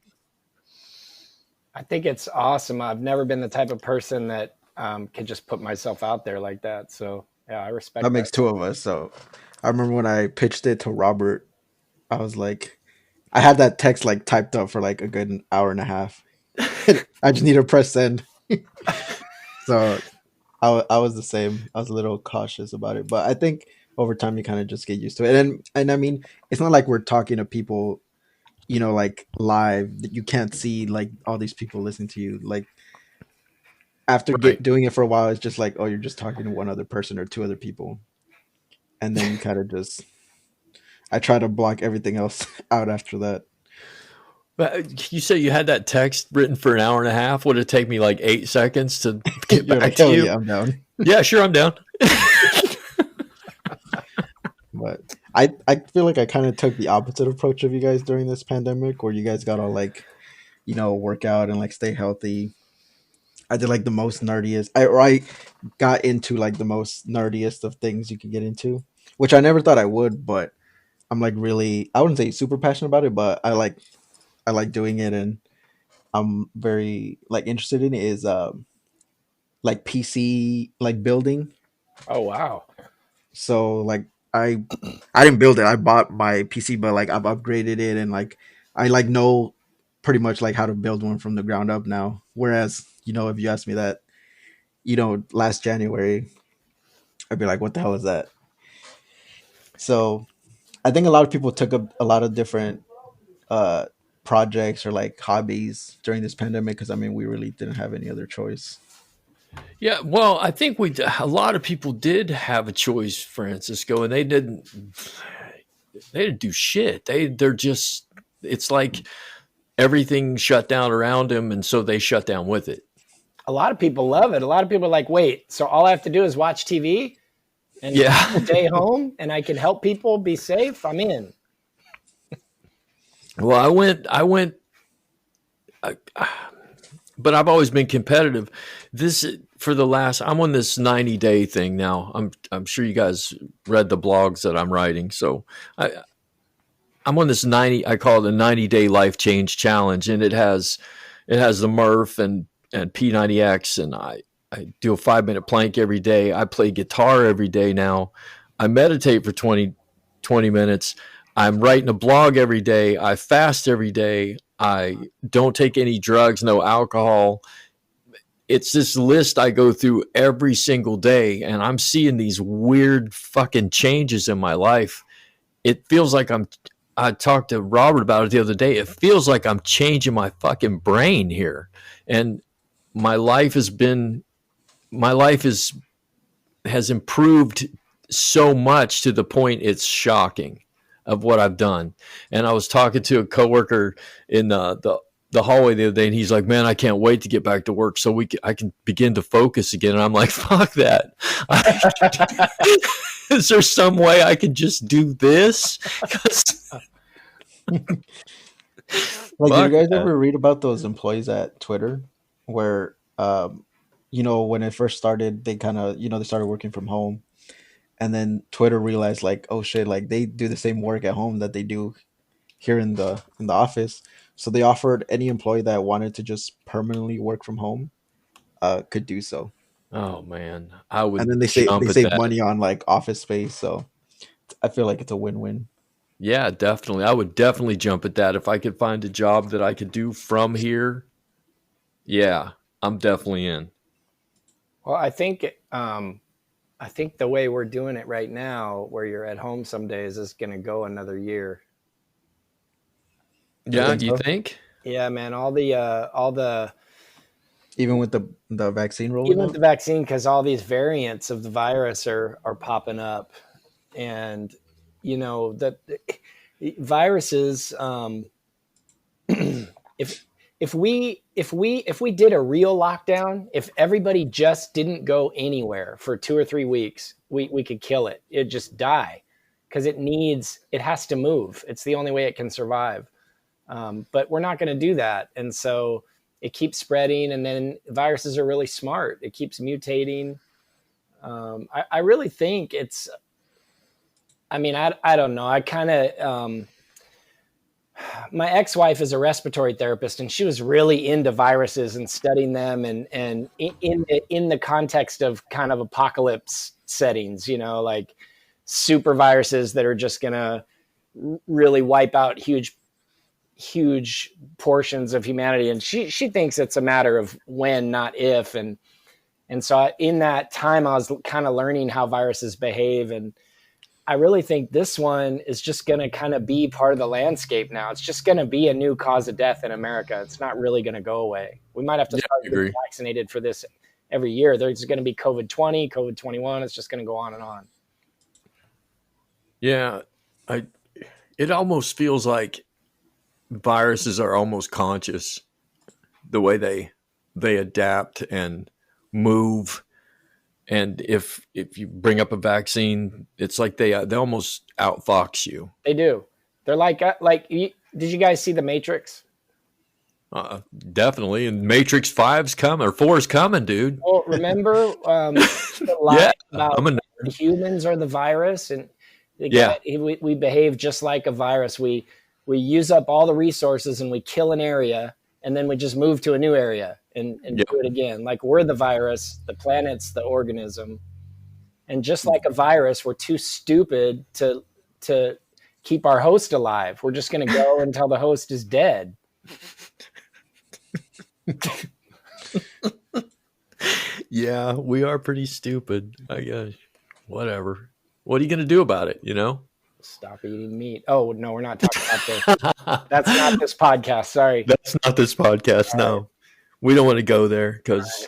I think it's awesome. I've never been the type of person that can just put myself out there like that. So yeah, I respect That makes two of us. So I remember when I pitched it to Robert, I was like, I had that text like typed up for like a good hour and a half. I just need to press send. So I was the same. I was a little cautious about it, but I think over time you kind of just get used to it. And I mean, it's not like we're talking to people, you know, like live that you can't see like all these people listening to you. Like after Right. doing it for a while, it's just like, oh, you're just talking to one other person or two other people, and then you kind of just. I try to block everything else out after that. But you say you had that text written for an hour and a half. Would it take me like 8 seconds to get You're back like, to hell you? yeah, I'm down. Yeah, sure, I'm down. But I feel like I kind of took the opposite approach of you guys during this pandemic, where you guys got all like, you know, work out and like stay healthy. I did like the most nerdiest. I got into like the most nerdiest of things you could get into, which I never thought I would, but I'm like really, I wouldn't say super passionate about it, but I like doing it, and I'm very like interested in it is like PC like building. Oh wow. So like I didn't build it. I bought my PC, but like I've upgraded it, and like I like know pretty much like how to build one from the ground up now. Whereas, you know, if you asked me that, you know, last January, I'd be like, what the hell is that? So I think a lot of people took up a lot of different uh projects or like hobbies during this pandemic, because I mean we really didn't have any other choice. Yeah, well, I think a lot of people did have a choice, Francisco, and they didn't do shit. They're just it's like everything shut down around them, and so they shut down with it. A lot of people love it. A lot of people are like, wait, so all I have to do is watch TV and Yeah. stay home and I can help people be safe? I'm in. Well, I went, but I've always been competitive. This for the last, I'm on this 90-day thing now. I'm sure you guys read the blogs that I'm writing. So I'm on this 90. I call it a 90-day life change challenge, and it has the Murph and P90X, and I do a 5-minute plank every day. I play guitar every day now. I meditate for 20 minutes. I'm writing a blog every day. I fast every day. I don't take any drugs, no alcohol. It's this list I go through every single day, and I'm seeing these weird fucking changes in my life. It feels like I talked to Robert about it the other day. It feels like I'm changing my fucking brain here. And my life has improved so much to the point it's shocking of what I've done. And I was talking to a coworker in the hallway the other day, and he's like, "Man, I can't wait to get back to work so I can begin to focus again." And I'm like, "Fuck that! Is there some way I can just do this?" Like, did you guys that. ever read about those employees at Twitter where when it first started, they kind of, they started working from home, and then Twitter realized like, oh shit, like they do the same work at home that they do here in the office. So they offered any employee that wanted to just permanently work from home could do so. Oh man, I And would then they jump at save that. money on like office space. So I feel like it's a win-win. Yeah, definitely. I would definitely jump at that if I could find a job that I could do from here. Yeah, I'm definitely in. Well, I think the way we're doing it right now, where you're at home some days, is going to go another year. You Yeah, think you so? think? Yeah, man. All the Even with the vaccine rolling even with out? the vaccine, because all these variants of the virus are popping up, and that viruses. If if we did a real lockdown, if everybody just didn't go anywhere for 2 or 3 weeks, we could kill it. It'd just die because it has to move. It's the only way it can survive. But we're not going to do that, and so it keeps spreading. And then viruses are really smart. It keeps mutating. I really think it's. I mean, I don't know. I kind of. My ex-wife is a respiratory therapist, and she was really into viruses and studying them, and in the context of kind of apocalypse settings, like super viruses that are just gonna really wipe out huge portions of humanity. And she thinks it's a matter of when, not if. And so in that time, I was kind of learning how viruses behave, and I really think this one is just going to kind of be part of the landscape now. It's just going to be a new cause of death in America. It's not really going to go away. We might have to Yeah, start I getting agree. vaccinated for this every year. There's going to be COVID-20, COVID-21. It's just going to go on and on. Yeah, I. It almost feels like viruses are almost conscious the way they adapt and move. And if you bring up a vaccine, it's like they almost outfox you. They do. They're did you guys see The Matrix? Definitely. And Matrix 5's coming or 4's coming, dude. Well, remember the lie Yeah, about I'm a nerd. humans are the virus, and Yeah, we behave just like a virus. We use up all the resources and we kill an area, and then we just move to a new area and yeah, do it again. Like we're the virus, the planet's the organism, and just like a virus, we're too stupid to keep our host alive. We're just going to go until the host is dead. yeah. We are pretty stupid, I guess. Whatever. What are you gonna do about it? Stop eating meat. Oh no, we're not talking about this. That's not this podcast. Sorry. That's not this podcast. All right. No, we don't want to go there because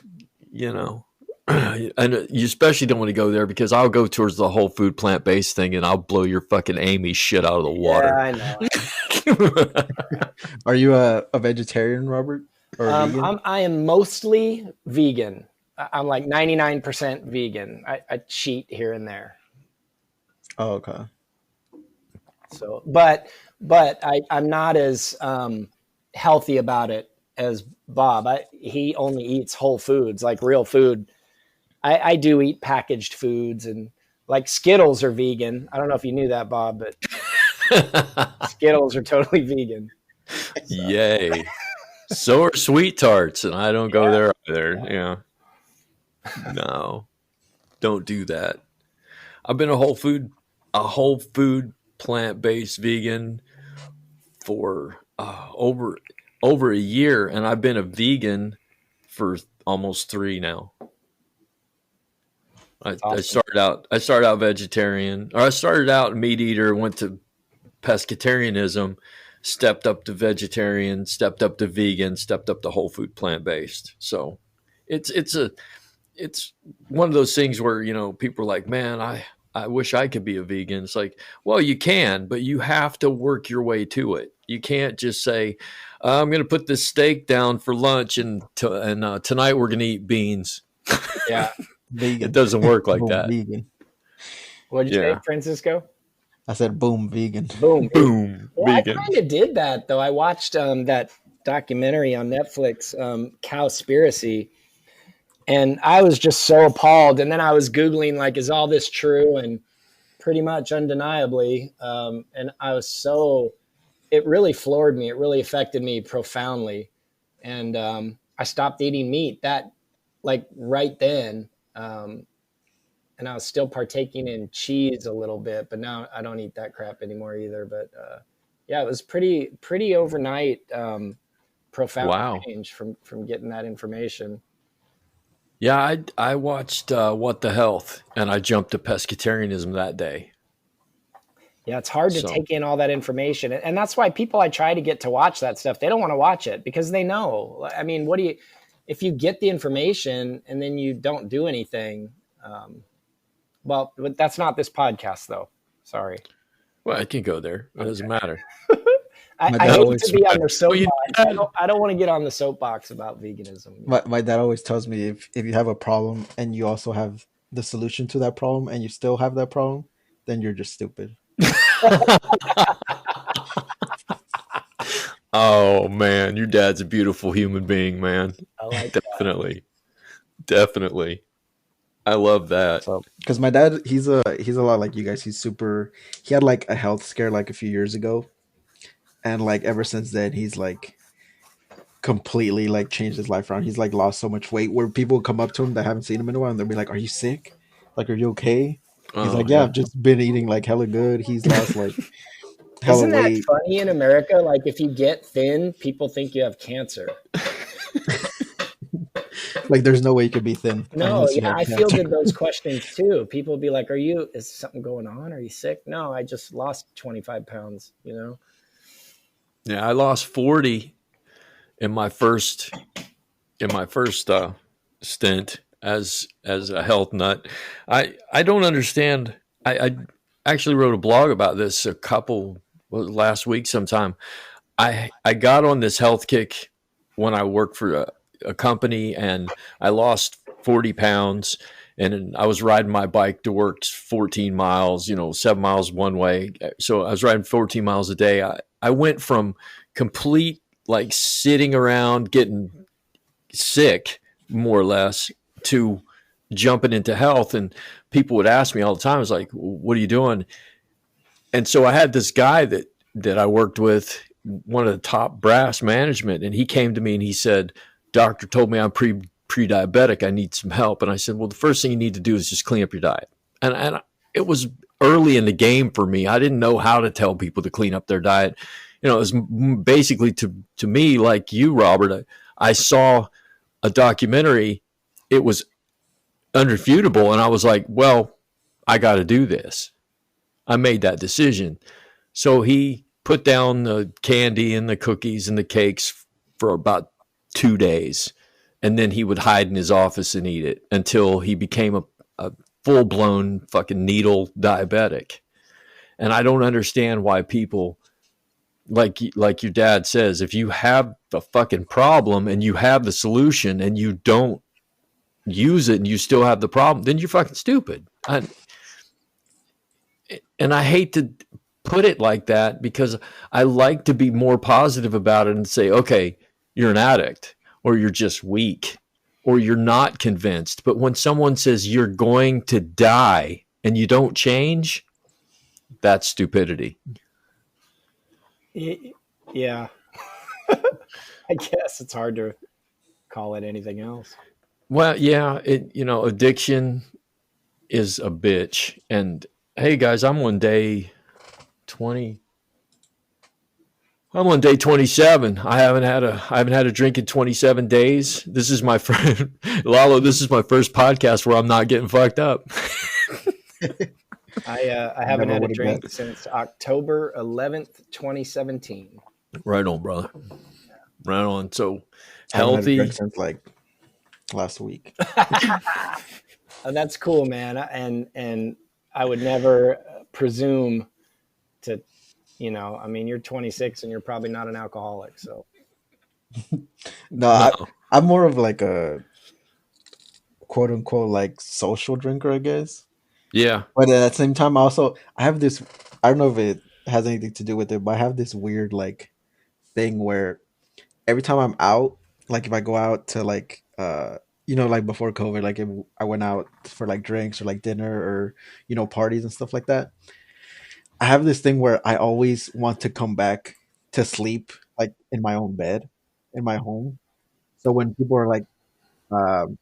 you know, and you especially don't want to go there because I'll go towards the whole food plant based thing and I'll blow your fucking Amy shit out of the water. Yeah, I know. Are you a vegetarian, Robert, or a vegan? I am mostly vegan. I'm like 99% vegan. I cheat here and there. Oh, okay. So, but I'm not as healthy about it as Bob. He only eats whole foods, like real food. I do eat packaged foods, and like Skittles are vegan. I don't know if you knew that, Bob, but Skittles are totally vegan. So. Yay. So are sweet tarts, and I don't go there either. Yeah. No. Don't do that. I've been a whole food plant-based vegan for over a year, and I've been a vegan for almost 3 now. Awesome. I started out vegetarian, or I started out meat eater, went to pescatarianism, stepped up to vegetarian, stepped up to vegan, stepped up to whole food plant based. So it's one of those things where people are like, man, I wish I could be a vegan. It's like, well, you can, but you have to work your way to it. You can't just say, I'm going to put this steak down for lunch, and tonight we're going to eat beans. Yeah. Vegan. It doesn't work like Boom, that. Vegan. What did you say, Francisco? I said boom, vegan. Boom. Boom. Well, Vegan. I kind of did that, though. I watched that documentary on Netflix, Cowspiracy, And I was just so appalled. And then I was Googling, like, is all this true? And pretty much undeniably. And I was so, it really floored me. It really affected me profoundly. And I stopped eating meat that, like, right then. And I was still partaking in cheese a little bit, but now I don't eat that crap anymore either. But yeah, it was pretty overnight, profound Wow. change from getting that information. Yeah, I watched What the Health, and I jumped to pescatarianism that day. Yeah, it's hard to So take in all that information. And that's why people I try to get to watch that stuff, they don't want to watch it because they know. I mean, if you get the information and then you don't do anything, well, that's not this podcast though. Sorry. well, I can go there. It doesn't matter. I hate to be on their soapbox. I don't want to get on the soapbox about veganism. My dad always tells me if you have a problem and you also have the solution to that problem and you still have that problem, then you're just stupid. Oh man, your dad's a beautiful human being, man. I like Definitely. I love that. So, because my dad, he's a lot like you guys. He had like a health scare like a few years ago, and like ever since then, he's like completely like changed his life around. He's like lost so much weight. Where people come up to him that haven't seen him in a while, and they'll be like, "Are you sick? Like, are you okay?" He's like, "Yeah, I've just been eating like hella good." He's lost like hella Isn't that weight. funny in America? Like if you get thin, people think you have cancer. Like there's no way you could be thin. No, yeah, I fielded those questions too. People be like, is something going on? Are you sick? No, I just lost 25 pounds, you know? Yeah, I lost 40 in my first stint as a health nut. I don't understand. I actually wrote a blog about this last week sometime. I got on this health kick when I worked for a company, and I lost 40 pounds, and I was riding my bike to work 14 miles, 7 miles one way. So I was riding 14 miles a day. I went from complete like sitting around getting sick more or less to jumping into health. And people would ask me all the time, I was like, what are you doing? And so I had this guy that I worked with, one of the top brass management, and he came to me and he said, doctor told me I'm pre-diabetic. I need some help. And I said, well, the first thing you need to do is just clean up your diet. And it was early in the game for me. I didn't know how to tell people to clean up their diet. It was basically to me, like you, Robert, I saw a documentary. It was unrefutable. And I was like, well, I got to do this. I made that decision. So he put down the candy and the cookies and the cakes for about 2 days. And then he would hide in his office and eat it until he became a full-blown fucking needle diabetic. And I don't understand why people, like your dad says, if you have a fucking problem and you have the solution and you don't use it and you still have the problem, then you're fucking stupid. And I hate to put it like that because I like to be more positive about it and say, okay, you're an addict or you're just weak or you're not convinced. But when someone says you're going to die and you don't change, that's stupidity. Yeah. I guess it's hard to call it anything else. Well, yeah, addiction is a bitch. And hey guys, I'm on day 27. I haven't had a drink in 27 days. This is my friend Lalo. This is my first podcast where I'm not getting fucked up. I haven't had a drink since October 11th, 2017. Right on, brother. Right on. So healthy. I haven't had a drink since like last week. That's cool, man. And I would never presume to, you're 26 and you're probably not an alcoholic. So no. I'm more of like a quote unquote like social drinker, I guess. Yeah. But at the same time, I have this, I don't know if it has anything to do with it, but I have this weird like thing where every time I'm out, like if I go out to like, like before COVID, like if I went out for like drinks or like dinner or parties and stuff like that, I have this thing where I always want to come back to sleep like in my own bed in my home. So when people are like, um,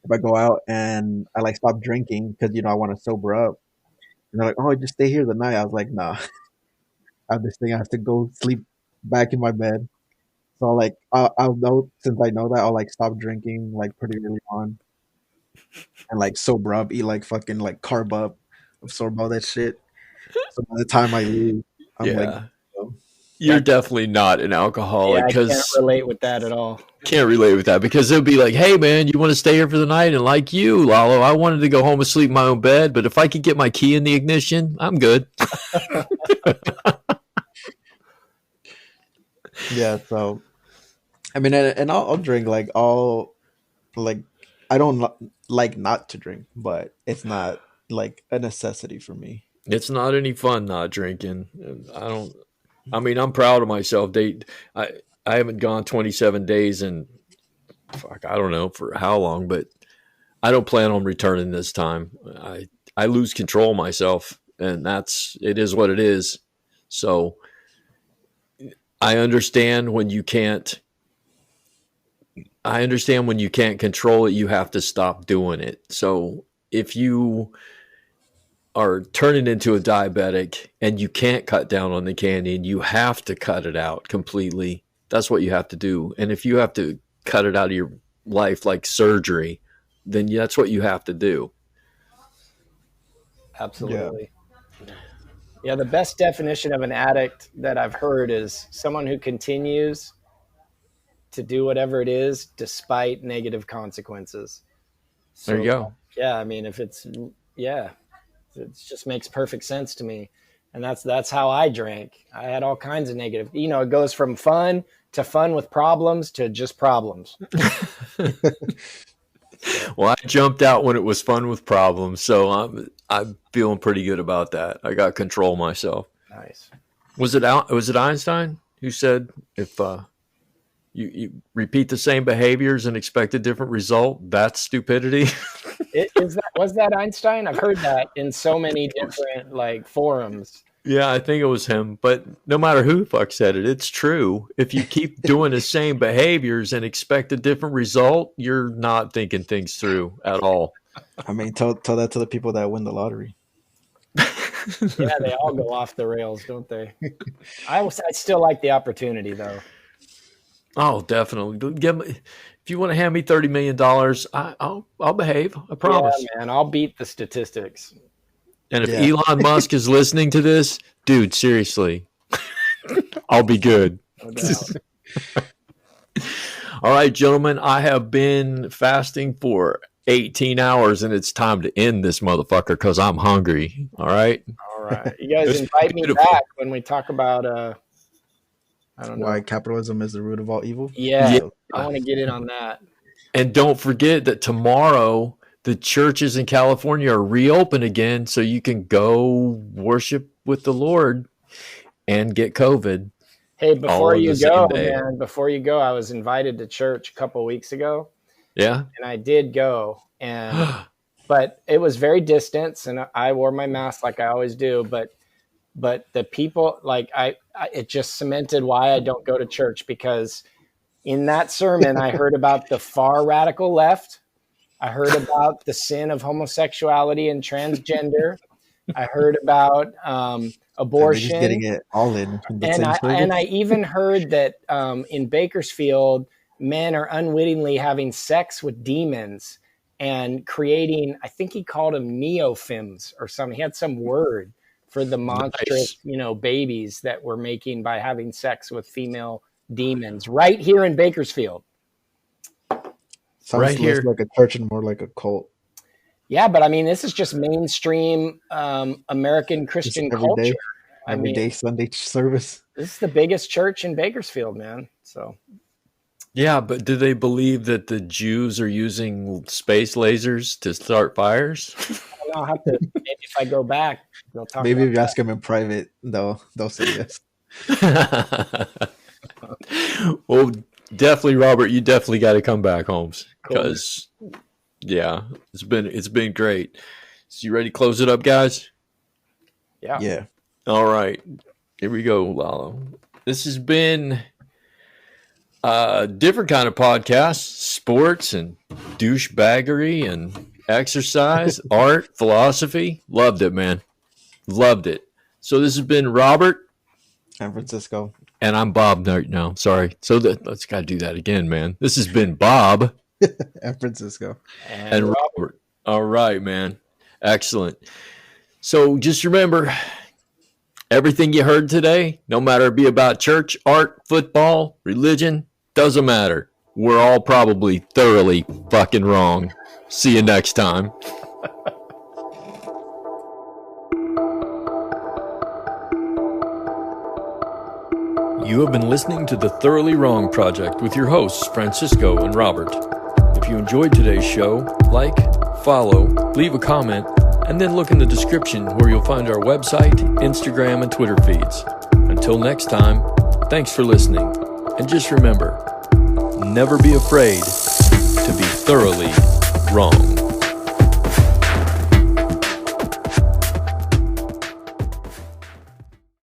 if I go out and I like stop drinking because I want to sober up, and they're like, "Oh, just stay here the night." I was like, "Nah, I have this thing. I have to go sleep back in my bed." So like, I'll know since I know that I'll like stop drinking like pretty early on and like sober up, eat like fucking like carb up, absorb all that shit. So by the time I leave, I'm like, Yeah. You're definitely not an alcoholic I can't because relate with that at all. can't relate with that because they'll be like, "Hey, man, you want to stay here for the night?" And like you, Lalo, I wanted to go home and sleep in my own bed, but if I could get my key in the ignition, I'm good. yeah. So I mean, and I'll drink like all like I don't like not to drink, but it's not like a necessity for me. It's not any fun not drinking. I don't. I mean, I'm proud of myself. I, I haven't gone 27 days and fuck, I don't know for how long, but I don't plan on returning this time. I lose control of myself, and it is what it is. So I understand when you can't. I understand when you can't control it, you have to stop doing it. So if you are turning into a diabetic and you can't cut down on the candy and you have to cut it out completely, that's what you have to do. And if you have to cut it out of your life like surgery, then that's what you have to do. Absolutely. Yeah, the best definition of an addict that I've heard is someone who continues to do whatever it is despite negative consequences. So, There you go. yeah, I mean, it just makes perfect sense to me. And that's how I drank. I had all kinds of negative, it goes from fun to fun with problems to just problems. Well, I jumped out when it was fun with problems, so I'm feeling pretty good about that. I got control myself. Nice. Was it Einstein who said if you repeat the same behaviors and expect a different result, that's stupidity? Was that Einstein? I've heard that in so many different like forums. Yeah, I think it was him. But no matter who the fuck said it, it's true. If you keep doing the same behaviors and expect a different result, you're not thinking things through at all. I mean, tell that to the people that win the lottery. Yeah, they all go off the rails, don't they? I still like the opportunity, though. Oh, definitely. If you want to hand me $30 million, I'll behave. I promise. Yeah, man, I'll beat the statistics. And if Elon Musk is listening to this, dude, seriously, I'll be good. No doubt. All right, gentlemen, I have been fasting for 18 hours, and it's time to end this motherfucker because I'm hungry. All right? All right. You guys invite me back when we talk about, I don't know. Why capitalism is the root of all evil? Yeah. I want to get in on that. And don't forget that tomorrow the churches in California are reopened again, so you can go worship with the Lord and get COVID. Hey, before you go, I was invited to church a couple weeks ago. Yeah. And I did go, but it was very distant, and I wore my mask like I always do. But the people, like it just cemented why I don't go to church, because in that sermon I heard about the far radical left. I heard about the sin of homosexuality and transgender. I heard about abortion. Just getting it all in. And I even heard that in Bakersfield, men are unwittingly having sex with demons and creating, I think he called them neophims or something. He had some word for the monstrous, babies that we're making by having sex with female demons right here in Bakersfield. Sounds right less like a church and more like a cult. Yeah, but I mean, this is just mainstream American Christian culture. Every day Sunday service. This is the biggest church in Bakersfield, man. So. Yeah, but do they believe that the Jews are using space lasers to start fires? I'll have to. Maybe if I go back, they'll talk. Maybe if you ask them in private, they'll say yes. Well, definitely, Robert, you definitely got to come back, Holmes, because yeah, it's been great. So you ready to close it up, guys? Yeah. All right, here we go, Lalo. This has been a different kind of podcast: sports and douchebaggery and exercise, art, philosophy. Loved it, man. Loved it. So this has been Robert. San Francisco. And I'm Bob now. Sorry. So let's got to do that again, man. This has been Bob. San Francisco. And Robert. All right, man. Excellent. So just remember, everything you heard today, no matter it be about church, art, football, religion, doesn't matter. We're all probably thoroughly fucking wrong. See you next time. You have been listening to the Thoroughly Wrong Project with your hosts, Francisco and Robert. If you enjoyed today's show, like, follow, leave a comment, and then look in the description where you'll find our website, Instagram, and Twitter feeds. Until next time, thanks for listening. And just remember, never be afraid to be thoroughly wrong.